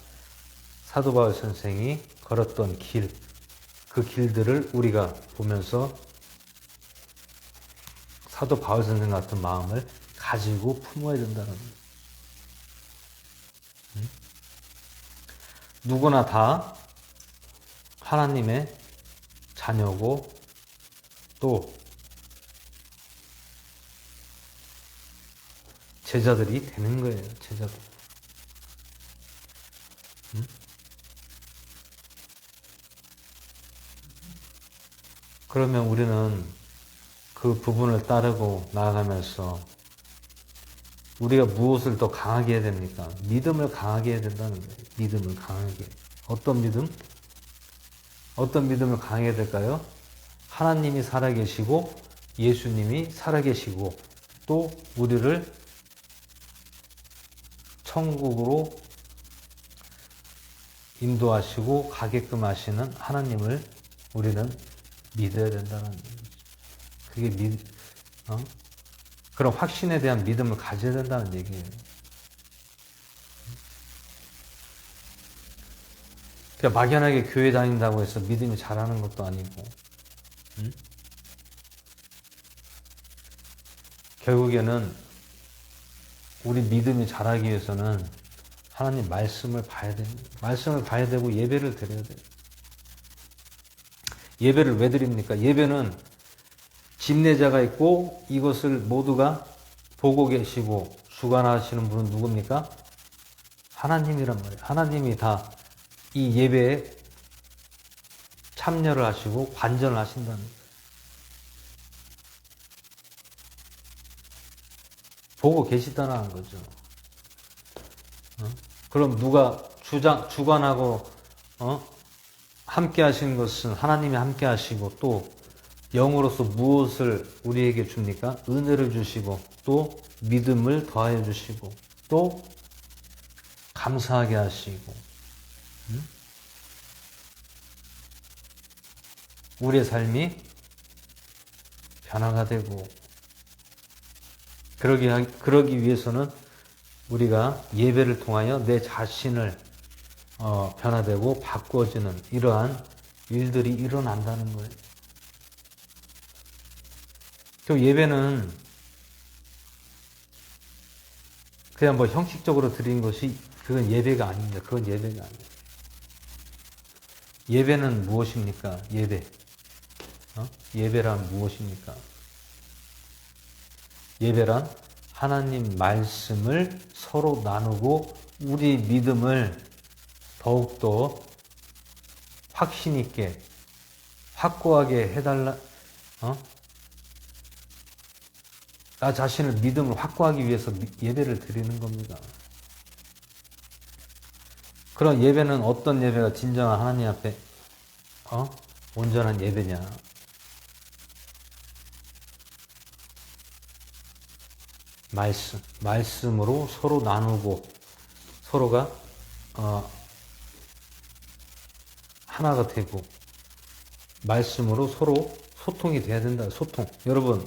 사도 바울 선생이 걸었던 길, 그 길들을 우리가 보면서 사도 바울 선생 같은 마음을 가지고 품어야 된다는 거예요. 누구나 다 하나님의 자녀고 또 제자들이 되는 거예요. 제자들. 그러면 우리는 그 부분을 따르고 나아가면서 우리가 무엇을 더 강하게 해야 됩니까? 믿음을 강하게 해야 된다는 거예요. 믿음을 강하게. 어떤 믿음? 어떤 믿음을 강하게 해야 될까요? 하나님이 살아계시고 예수님이 살아계시고 또 우리를 천국으로 인도하시고 가게끔 하시는 하나님을 우리는 믿어야 된다는 거예요. 그게 그런 확신에 대한 믿음을 가져야 된다는 얘기예요. 그러니까 막연하게 교회 다닌다고 해서 믿음이 자라는 것도 아니고, 결국에는 우리 믿음이 자라기 위해서는 하나님 말씀을 봐야 됩니다. 말씀을 봐야 되고 예배를 드려야 돼요. 예배를 왜 드립니까? 예배는 집례자가 있고 이것을 모두가 보고 계시고 주관하시는 분은 누굽니까? 하나님이란 말이에요. 하나님이 다 이 예배에 참여를 하시고 관전을 하신다는 거예요. 보고 계시다는 거죠. 그럼 누가 주관하고 함께 하시는 것은 하나님이 함께 하시고 또 영으로서 무엇을 우리에게 줍니까? 은혜를 주시고 또 믿음을 더하여 주시고 또 감사하게 하시고 우리의 삶이 변화가 되고 그러기 위해서는 우리가 예배를 통하여 내 자신을 변화되고 바꾸어지는 이러한 일들이 일어난다는 거예요. 그 예배는 그냥 뭐 형식적으로 드린 것이 그건 예배가 아닙니다. 그건 예배가 아니에요. 예배는 무엇입니까? 예배. 예배란 무엇입니까? 예배란 하나님 말씀을 서로 나누고 우리 믿음을 더욱더 확신 있게 확고하게 해달라. 나 자신을 믿음을 확고하기 위해서 예배를 드리는 겁니다. 그런 예배는 어떤 예배가 진정한 하나님 앞에 온전한 예배냐? 말씀으로 서로 나누고 서로가 하나가 되고 말씀으로 서로 소통이 돼야 된다. 소통. 여러분,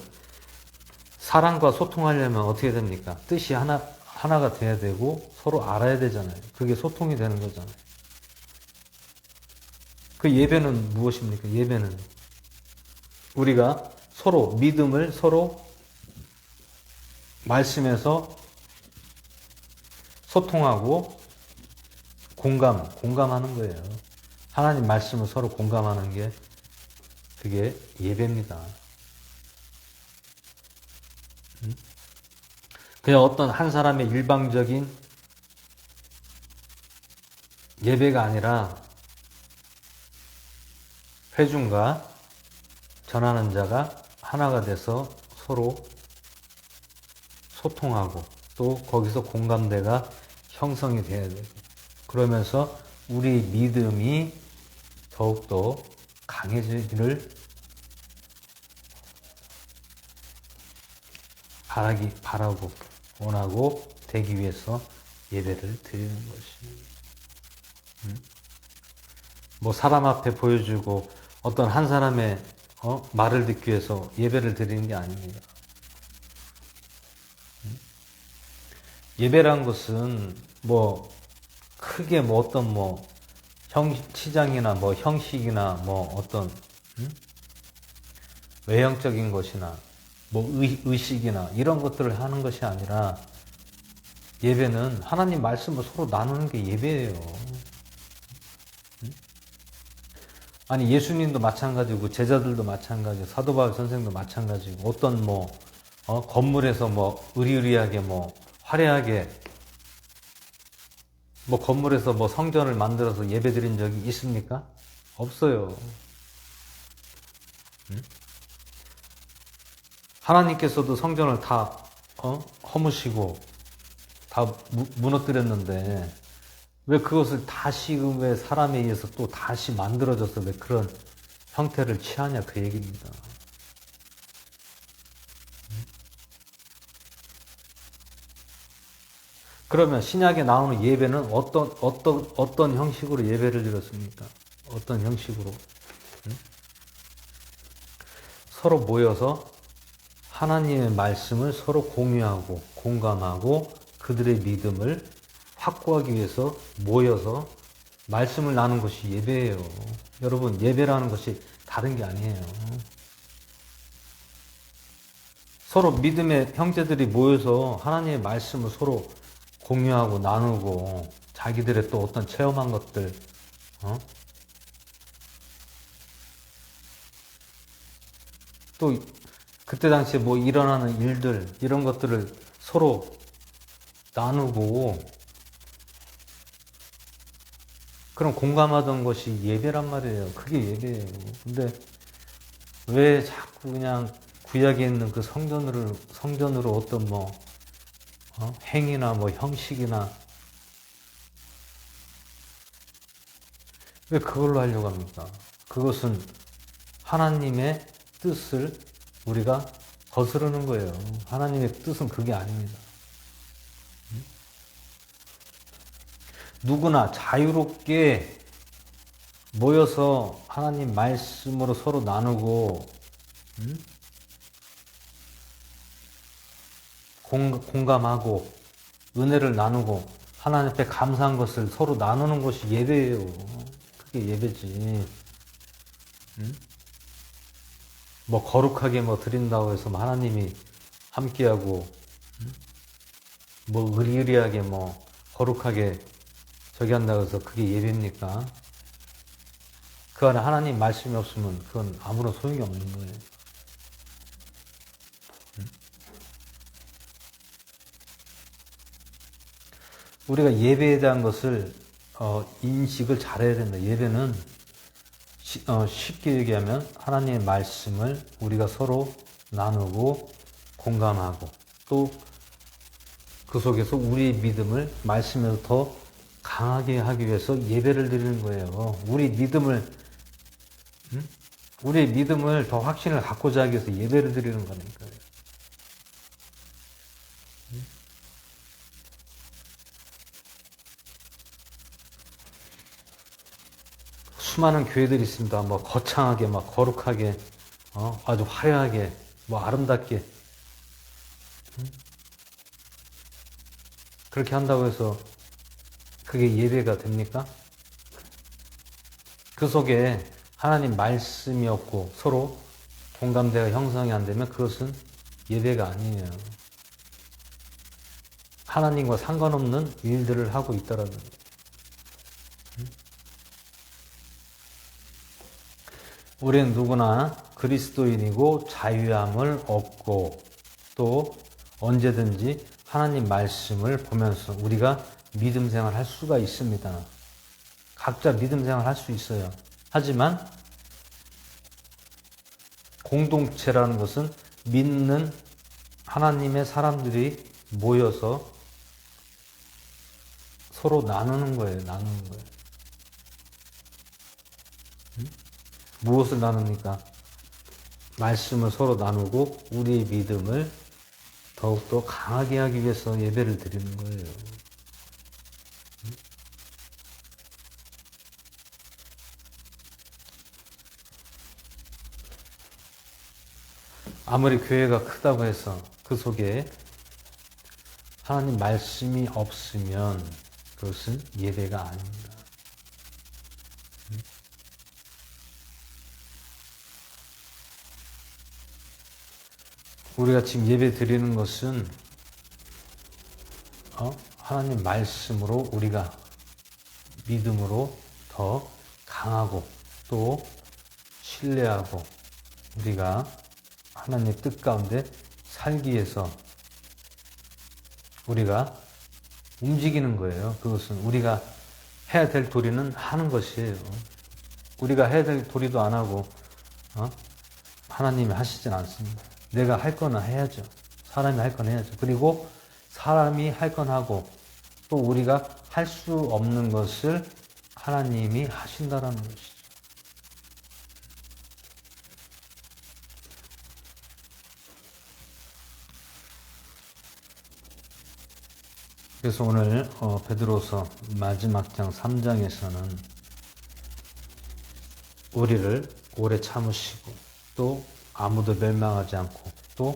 사람과 소통하려면 어떻게 됩니까? 뜻이 하나가 돼야 되고 서로 알아야 되잖아요. 그게 소통이 되는 거잖아요. 그 예배는 무엇입니까? 예배는 우리가 서로 믿음을 서로 말씀에서 소통하고 공감하는 거예요. 하나님 말씀을 서로 공감하는 게 그게 예배입니다. 그냥 어떤 한 사람의 일방적인 예배가 아니라 회중과 전하는 자가 하나가 돼서 서로 소통하고 또 거기서 공감대가 형성이 돼야 되고 그러면서 우리 믿음이 더욱더 강해지기를 바라고 원하고 되기 위해서 예배를 드리는 것입니다. 뭐 사람 앞에 보여주고 어떤 한 사람의 말을 듣기 위해서 예배를 드리는 게 아닙니다. 예배란 것은 뭐 크게 뭐 어떤 뭐 치장이나 뭐 형식이나 뭐 어떤 외형적인 것이나 뭐 의식이나 이런 것들을 하는 것이 아니라 예배는 하나님 말씀을 서로 나누는 게 예배예요. 아니 예수님도 마찬가지고 제자들도 마찬가지고 사도 바울 선생도 마찬가지고 어떤 뭐 건물에서 뭐 의리의리하게 뭐 화려하게 뭐 건물에서 뭐 성전을 만들어서 예배드린 적이 있습니까? 없어요. 하나님께서도 성전을 다 허무시고 다 무너뜨렸는데 왜 그것을 다시 왜 사람에 의해서 또 다시 만들어져서 왜 그런 형태를 취하냐 그 얘기입니다. 그러면 신약에 나오는 예배는 어떤 형식으로 예배를 드렸습니까? 어떤 형식으로? 서로 모여서 하나님의 말씀을 서로 공유하고 공감하고 그들의 믿음을 확고하기 위해서 모여서 말씀을 나누는 것이 예배예요. 여러분 예배라는 것이 다른 게 아니에요. 서로 믿음의 형제들이 모여서 하나님의 말씀을 서로 공유하고 나누고 자기들의 또 어떤 체험한 것들 또 그때 당시에 뭐 일어나는 일들 이런 것들을 서로 나누고 그럼 공감하던 것이 예배란 말이에요. 그게 예배예요. 근데 왜 자꾸 그냥 구약에 있는 그 성전으로 어떤 뭐 행위나 뭐 형식이나 왜 그걸로 하려고 합니까? 그것은 하나님의 뜻을 우리가 거스르는 거예요. 하나님의 뜻은 그게 아닙니다. 누구나 자유롭게 모여서 하나님 말씀으로 서로 나누고 공감하고 은혜를 나누고 하나님 앞에 감사한 것을 서로 나누는 것이 예배예요. 그게 예배지. 뭐 거룩하게 뭐 드린다고 해서 뭐 하나님이 함께하고 뭐 의리의리하게 뭐 거룩하게 저기 한다고 해서 그게 예배입니까? 그 안에 하나님 말씀이 없으면 그건 아무런 소용이 없는 거예요. 우리가 예배에 대한 것을 인식을 잘해야 된다. 예배는 쉽게 얘기하면 하나님의 말씀을 우리가 서로 나누고 공감하고 또 그 속에서 우리의 믿음을 말씀에서 더 강하게 하기 위해서 예배를 드리는 거예요. 우리의 믿음을 더 확신을 갖고자 하기 위해서 예배를 드리는 거니까요. 수많은 교회들이 있습니다. 뭐 거창하게, 막 거룩하게, 아주 화려하게, 뭐 아름답게 그렇게 한다고 해서 그게 예배가 됩니까? 그 속에 하나님 말씀이 없고 서로 공감대가 형성이 안 되면 그것은 예배가 아니에요. 하나님과 상관없는 일들을 하고 있다라는 거예요. 우리는 누구나 그리스도인이고 자유함을 얻고 또 언제든지 하나님 말씀을 보면서 우리가 믿음 생활 할 수가 있습니다. 각자 믿음 생활 할 수 있어요. 하지만 공동체라는 것은 믿는 하나님의 사람들이 모여서 서로 나누는 거예요. 나누는 거예요. 무엇을 나눕니까? 말씀을 서로 나누고 우리의 믿음을 더욱더 강하게 하기 위해서 예배를 드리는 거예요. 아무리 교회가 크다고 해서 그 속에 하나님 말씀이 없으면 그것은 예배가 아닙니다. 우리가 지금 예배 드리는 것은 하나님 말씀으로 우리가 믿음으로 더 강하고 또 신뢰하고 우리가 하나님의 뜻 가운데 살기 위해서 우리가 움직이는 거예요. 그것은 우리가 해야 될 도리는 하는 것이에요. 우리가 해야 될 도리도 안 하고 하나님이 하시진 않습니다. 내가 할 거나 해야죠. 사람이 할 건 해야죠. 그리고 사람이 할 건 하고 또 우리가 할 수 없는 것을 하나님이 하신다라는 것이죠. 그래서 오늘 베드로서 마지막 장 3장에서는 우리를 오래 참으시고 또 아무도 멸망하지 않고 또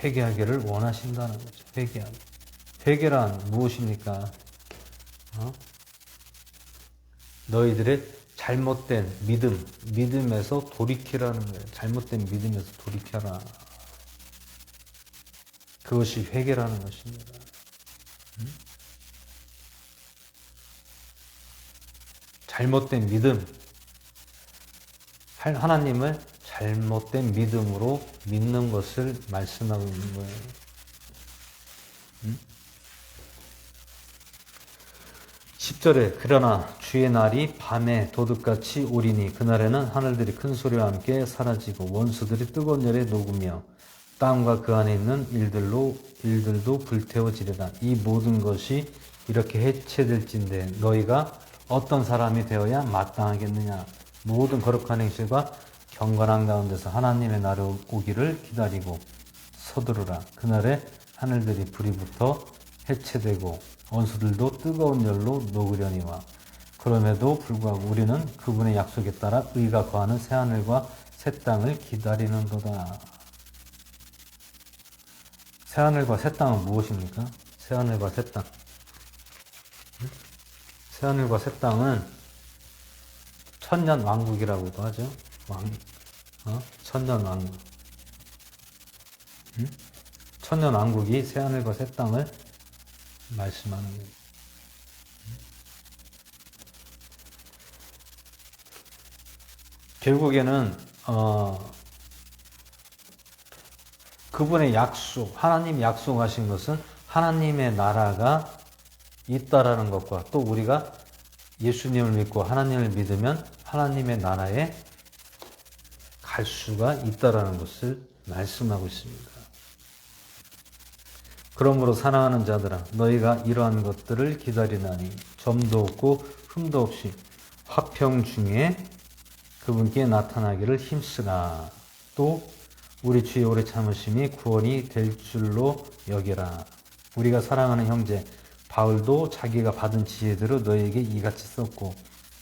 회개하기를 원하신다는 거죠. 회개란 무엇입니까? 너희들의 잘못된 믿음에서 돌이키라는 거예요. 잘못된 믿음에서 돌이켜라. 그것이 회개라는 것입니다. 잘못된 믿음, 하나님을 잘못된 믿음으로 믿는 것을 말씀하고 있는 거예요. 10절에 그러나 주의 날이 밤에 도둑같이 오리니 그날에는 하늘들이 큰 소리와 함께 사라지고 원수들이 뜨거운 열에 녹으며 땅과 그 안에 있는 일들도 불태워지리라. 이 모든 것이 이렇게 해체될진데 너희가 어떤 사람이 되어야 마땅하겠느냐. 모든 거룩한 행실과 경건한 가운데서 하나님의 날이 오기를 기다리고 서두르라. 그날에 하늘들이 불이 붙어 해체되고 원수들도 뜨거운 열로 녹으려니와 그럼에도 불구하고 우리는 그분의 약속에 따라 의가 거하는 새하늘과 새 땅을 기다리는도다. 새하늘과 새 땅은 무엇입니까? 새하늘과 새 땅. 새하늘과 새 땅은 천년 왕국이라고도 하죠. 천년 왕국. 천년 왕국이 새하늘과 새 땅을 말씀하는 거예요. 결국에는 그분의 약속, 하나님이 약속하신 것은 하나님의 나라가 있다라는 것과 또 우리가 예수님을 믿고 하나님을 믿으면 하나님의 나라에 갈 수가 있다라는 것을 말씀하고 있습니다. 그러므로 사랑하는 자들아 너희가 이러한 것들을 기다리나니 점도 없고 흠도 없이 화평 중에 그분께 나타나기를 힘쓰라. 또 우리 주의 오래 참으심이 구원이 될 줄로 여기라. 우리가 사랑하는 형제 바울도 자기가 받은 지혜대로 너희에게 이같이 썼고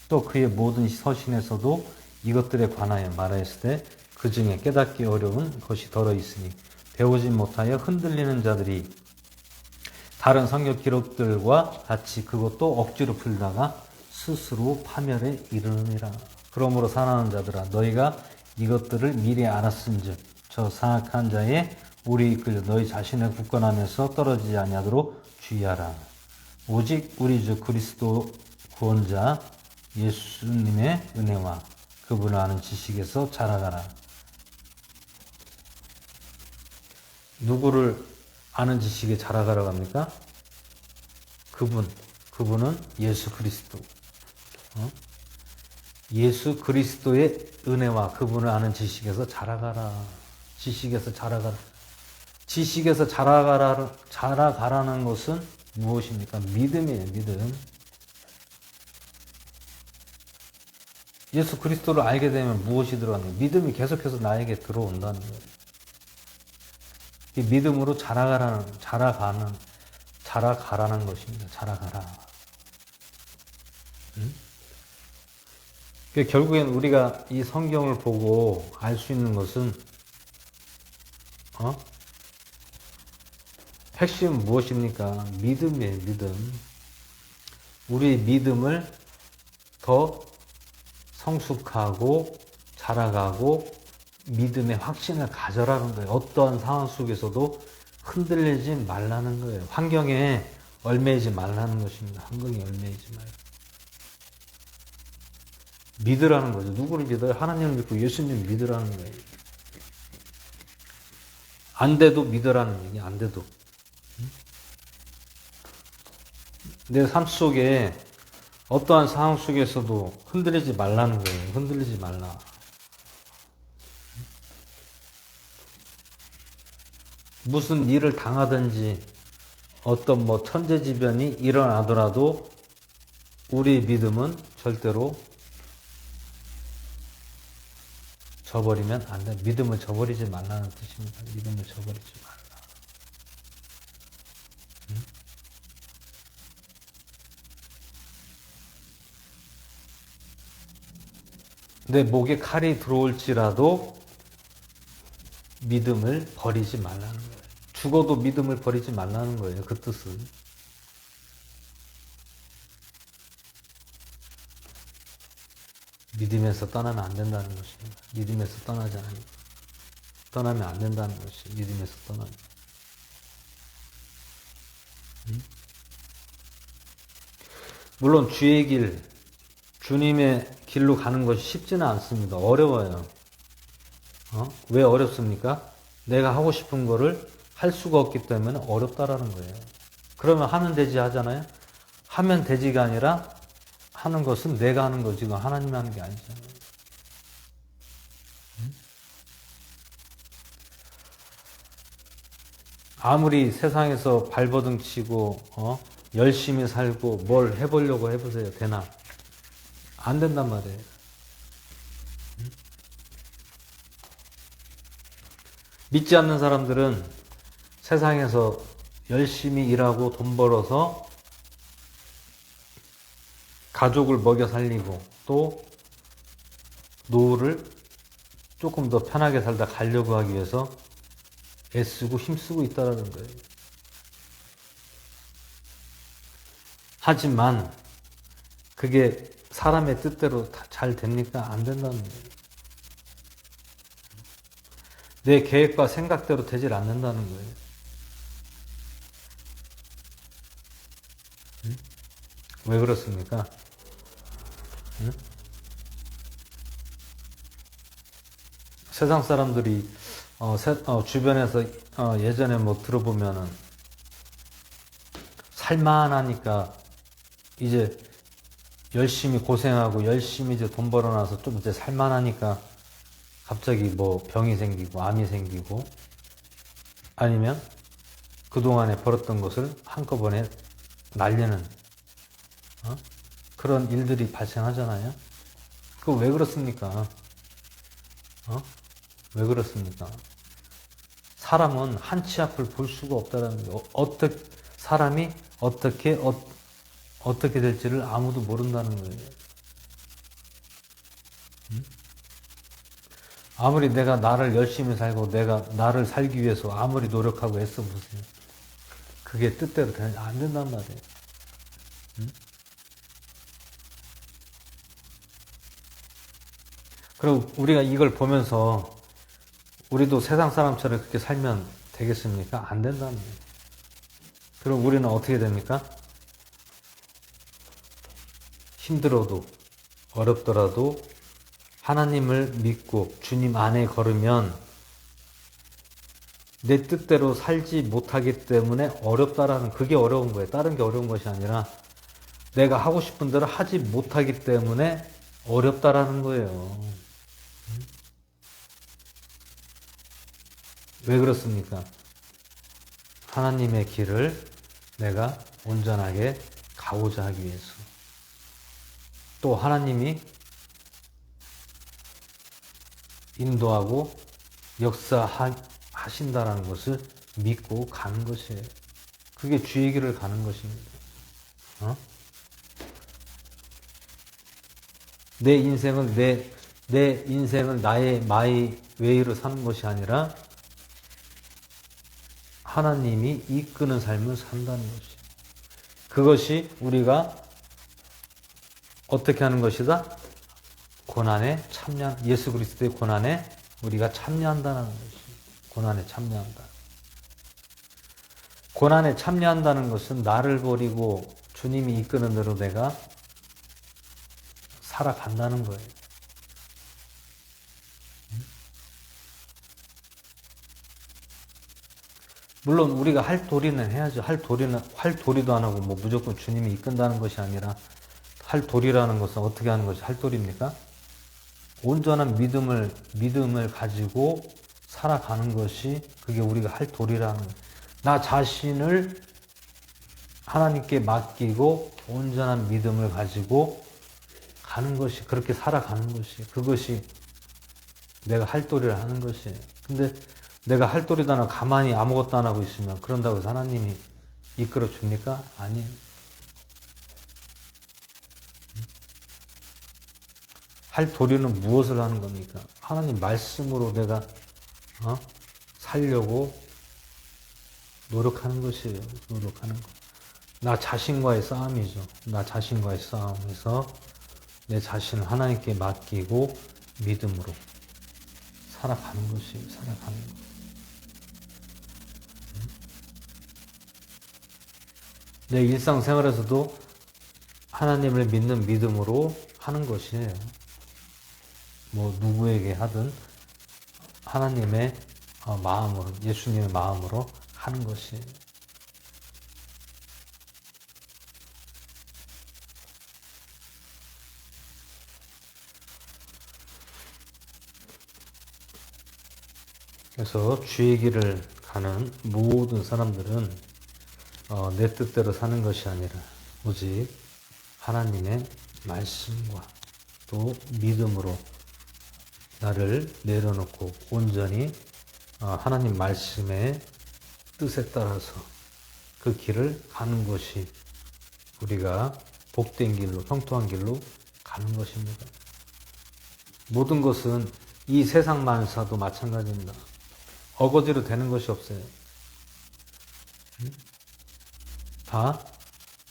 또 그의 모든 서신에서도 이것들에 관하여 말하였을 때 그 중에 깨닫기 어려운 것이 덜어 있으니 배우지 못하여 흔들리는 자들이 다른 성경 기록들과 같이 그것도 억지로 풀다가 스스로 파멸에 이르느니라. 그러므로 사랑하는 자들아 너희가 이것들을 미리 알았은즉 저 사악한 자의 우리 이끌려 너희 자신의 굳건 안에서 떨어지지 아니하도록 주의하라. 오직 우리 주 그리스도 구원자 예수님의 은혜와 그분을 아는 지식에서 자라가라. 누구를 아는 지식에 자라가라고 합니까? 그분은 예수 그리스도. 예수 그리스도의 은혜와 그분을 아는 지식에서 자라가라. 지식에서 자라가라. 지식에서 자라가라는 것은 무엇입니까? 믿음이에요, 믿음. 예수 그리스도를 알게 되면 무엇이 들어가는 거예요? 믿음이 계속해서 나에게 들어온다는 거예요. 이 믿음으로 자라가라는 것입니다. 자라가라. 결국엔 우리가 이 성경을 보고 알 수 있는 것은 핵심은 무엇입니까? 믿음이에요, 믿음. 우리의 믿음을 더 성숙하고 자라가고 믿음의 확신을 가져라는 거예요. 어떠한 상황 속에서도 흔들리지 말라는 거예요. 환경에 얽매이지 말라는 것입니다. 환경에 얽매이지 말고. 믿으라는 거죠. 누구를 믿어요? 하나님을 믿고 예수님을 믿으라는 거예요. 안 돼도 믿으라는 얘기, 안 돼도. 내 삶 속에 어떠한 상황 속에서도 흔들리지 말라는 거예요. 흔들리지 말라. 무슨 일을 당하든지 어떤 천재지변이 일어나더라도 우리 믿음은 절대로 저버리면 안 돼. 믿음을 저버리지 말라는 뜻입니다. 믿음을 저버리지 말라. 내 목에 칼이 들어올지라도 믿음을 버리지 말라는 거예요. 죽어도 믿음을 버리지 말라는 거예요. 그 뜻은. 믿음에서 떠나면 안 된다는 것입니다. 믿음에서 떠나지 않아요. 떠나면 안 된다는 것이 믿음에서 떠나는. 물론 주의 길, 주님의 길로 가는 것이 쉽지는 않습니다. 어려워요. 왜 어렵습니까? 내가 하고 싶은 거를 할 수가 없기 때문에 어렵다라는 거예요. 그러면 하면 되지 하잖아요. 하면 되지가 아니라 하는 것은 내가 하는 거지 하나님이 하는 게 아니잖아요. 아무리 세상에서 발버둥 치고 열심히 살고 뭘 해보려고 해보세요. 되나? 안 된단 말이에요. 믿지 않는 사람들은 세상에서 열심히 일하고 돈 벌어서 가족을 먹여 살리고 또 노후를 조금 더 편하게 살다 가려고 하기 위해서 애쓰고 힘쓰고 있다는 거예요. 하지만 그게 사람의 뜻대로 잘 됩니까? 안 된다는 거예요. 내 계획과 생각대로 되질 않는다는 거예요. 왜 그렇습니까? 세상 사람들이 주변에서 예전에 들어보면은 살만하니까 이제 열심히 고생하고 열심히 이제 돈 벌어놔서 좀 이제 살만하니까 갑자기 병이 생기고 암이 생기고 아니면 그동안에 벌었던 것을 한꺼번에 날리는 그런 일들이 발생하잖아요. 그거 왜 그렇습니까? 왜 그렇습니까? 사람은 한치 앞을 볼 수가 없다는 거예요. 사람이 어떻게 될지를 아무도 모른다는 거예요. 아무리 내가 나를 열심히 살고 내가 나를 살기 위해서 아무리 노력하고 애써 보세요. 그게 뜻대로 안 된단 말이에요. 그리고 우리가 이걸 보면서 우리도 세상 사람처럼 그렇게 살면 되겠습니까? 안 된다는 거예요. 그럼 우리는 어떻게 됩니까? 힘들어도 어렵더라도 하나님을 믿고 주님 안에 걸으면 내 뜻대로 살지 못하기 때문에 어렵다라는, 그게 어려운 거예요. 다른 게 어려운 것이 아니라 내가 하고 싶은 대로 하지 못하기 때문에 어렵다라는 거예요. 왜 그렇습니까? 하나님의 길을 내가 온전하게 가고자 하기 위해서. 또 하나님이 인도하고 역사하신다는 것을 믿고 가는 것이에요. 그게 주의 길을 가는 것입니다. 내 인생을 나의 마이 웨이로 사는 것이 아니라 하나님이 이끄는 삶을 산다는 것이에요. 그것이 우리가 어떻게 하는 것이다? 고난에 참여, 예수 그리스도의 고난에 우리가 참여한다는 것이에요. 고난에 참여한다. 고난에 참여한다는 것은 나를 버리고 주님이 이끄는 대로 내가 살아간다는 거예요. 물론 우리가 할 도리는 해야죠. 할 도리도 안 하고 뭐 무조건 주님이 이끈다는 것이 아니라, 할 도리라는 것은 어떻게 하는 것이 할 도리입니까? 온전한 믿음을 가지고 살아가는 것이, 그게 우리가 할 도리라는 거예요. 나 자신을 하나님께 맡기고 온전한 믿음을 가지고 가는 것이, 그렇게 살아가는 것이, 그것이 내가 할 도리를 하는 것이에요. 근데 내가 할 도리도 안 하고 가만히 아무것도 안 하고 있으면 그런다고 해서 하나님이 이끌어 줍니까? 아니에요. 할 도리는 무엇을 하는 겁니까? 하나님 말씀으로 내가 살려고 노력하는 것이에요. 노력하는 것. 나 자신과의 싸움이죠. 나 자신과의 싸움에서 내 자신을 하나님께 맡기고 믿음으로 살아가는 것이에요. 살아가는 것. 내 일상생활에서도 하나님을 믿는 믿음으로 하는 것이에요. 뭐 누구에게 하든 하나님의 마음으로, 예수님의 마음으로 하는 것이에요. 그래서 주의 길을 가는 모든 사람들은 내 뜻대로 사는 것이 아니라 오직 하나님의 말씀과 또 믿음으로 나를 내려놓고 온전히 하나님 말씀의 뜻에 따라서 그 길을 가는 것이 우리가 복된 길로, 형통한 길로 가는 것입니다. 모든 것은 이 세상 만사도 마찬가지입니다. 어거지로 되는 것이 없어요. 다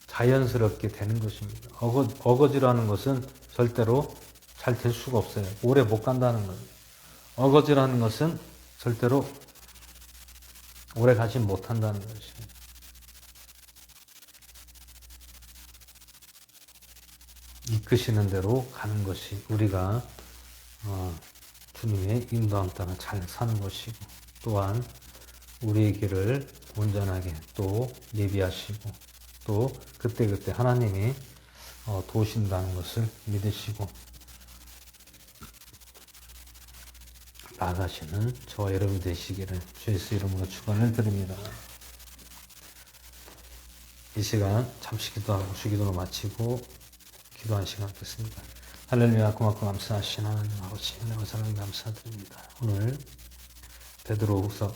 자연스럽게 되는 것입니다. 어거지라는 것은 절대로 잘 될 수가 없어요. 오래 못 간다는 거예요. 어거지라는 것은 절대로 오래 가지 못한다는 것이에요. 이끄시는 대로 가는 것이 우리가 주님의 인도함 따라 잘 사는 것이고, 또한 우리의 길을 온전하게 또 예비하시고, 또 그때그때 하나님이 도우신다는 것을 믿으시고 나아가시는 저와 여러분 되시기를 주 예수 이름으로 축원을 드립니다. 이 시간 잠시 기도하고 주기도로 마치고 기도한 시간 갖겠습니다. 할렐루야. 고맙고 감사하신 하나님 아버지, 은혜와 사랑에 감사드립니다. 오늘 베드로후서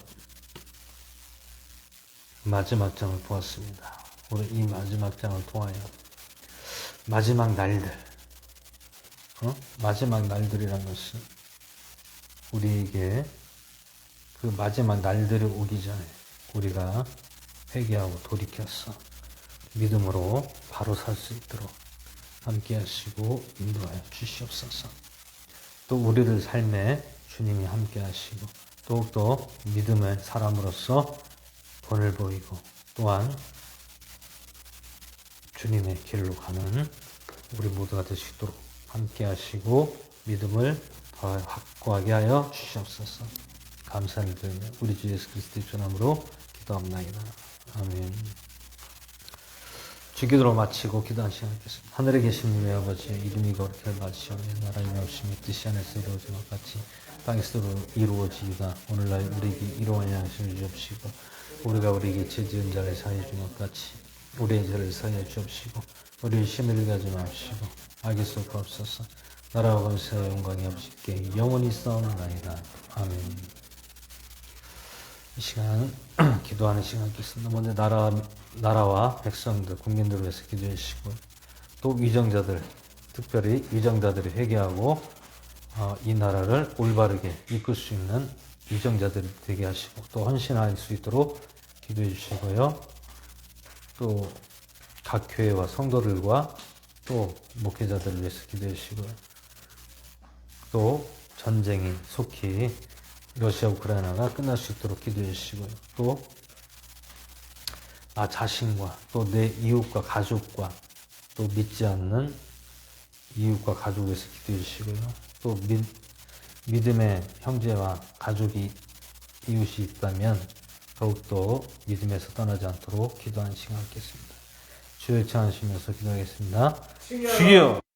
마지막 장을 보았습니다. 오늘 이 마지막 장을 통하여 마지막 날들, 마지막 날들이라는 것은 우리에게 그 마지막 날들이 오기 전에 우리가 회개하고 돌이켜서 믿음으로 바로 살 수 있도록 함께 하시고 인도하여 주시옵소서. 또 우리들 삶에 주님이 함께 하시고 더욱더 믿음의 사람으로서 본을 보이고 또한 주님의 길로 가는 우리 모두가 될 수 있도록 함께 하시고 믿음을 더 확고하게 하여 주시옵소서. 감사를 드리며 우리 주 예수 그리스도의 주님으로 기도합나이다. 아멘. 주기도로 마치고 기도한 시간 갖겠습니다. 하늘에 계신 우리 아버지의 이름이 거룩하게 받으시오며 나라의 나오심이 뜻이 안에서 이루어진 것 같이 땅에서도 이루어지이다. 오늘날 우리에게 이러한 양식을 주옵시고 우리가 우리에게 죄지은 자를 사하여 준 것 같이 우리의 죄를 사하여 주옵시고 우리를 시험에 들게 하지 마옵시고 악에서 구하옵소서. 나라와 권세와 영광이 아버지께 영원히 싸우는나이다. 아멘. 이 시간 기도하는 시간 갖겠습니다. 먼저 나라와 백성들, 국민들을 위해서 기도해 주시고 또 위정자들, 특별히 위정자들이 회개하고 이 나라를 올바르게 이끌 수 있는 위정자들이 되게 하시고 또 헌신할 수 있도록 기도해 주시고요. 또 각 교회와 성도들과 또 목회자들을 위해서 기도해 주시고요. 또 전쟁이 속히 러시아 우크라이나가 끝날 수 있도록 기도해 주시고요. 또 나 자신과 또 내 이웃과 가족과 또 믿지 않는 이웃과 가족에서 기도해 주시고요. 또 믿음의 형제와 가족이 이웃이 있다면 더욱더 믿음에서 떠나지 않도록 기도하는 시간 갖겠습니다. 주여 청하시면서 기도하겠습니다. 주여!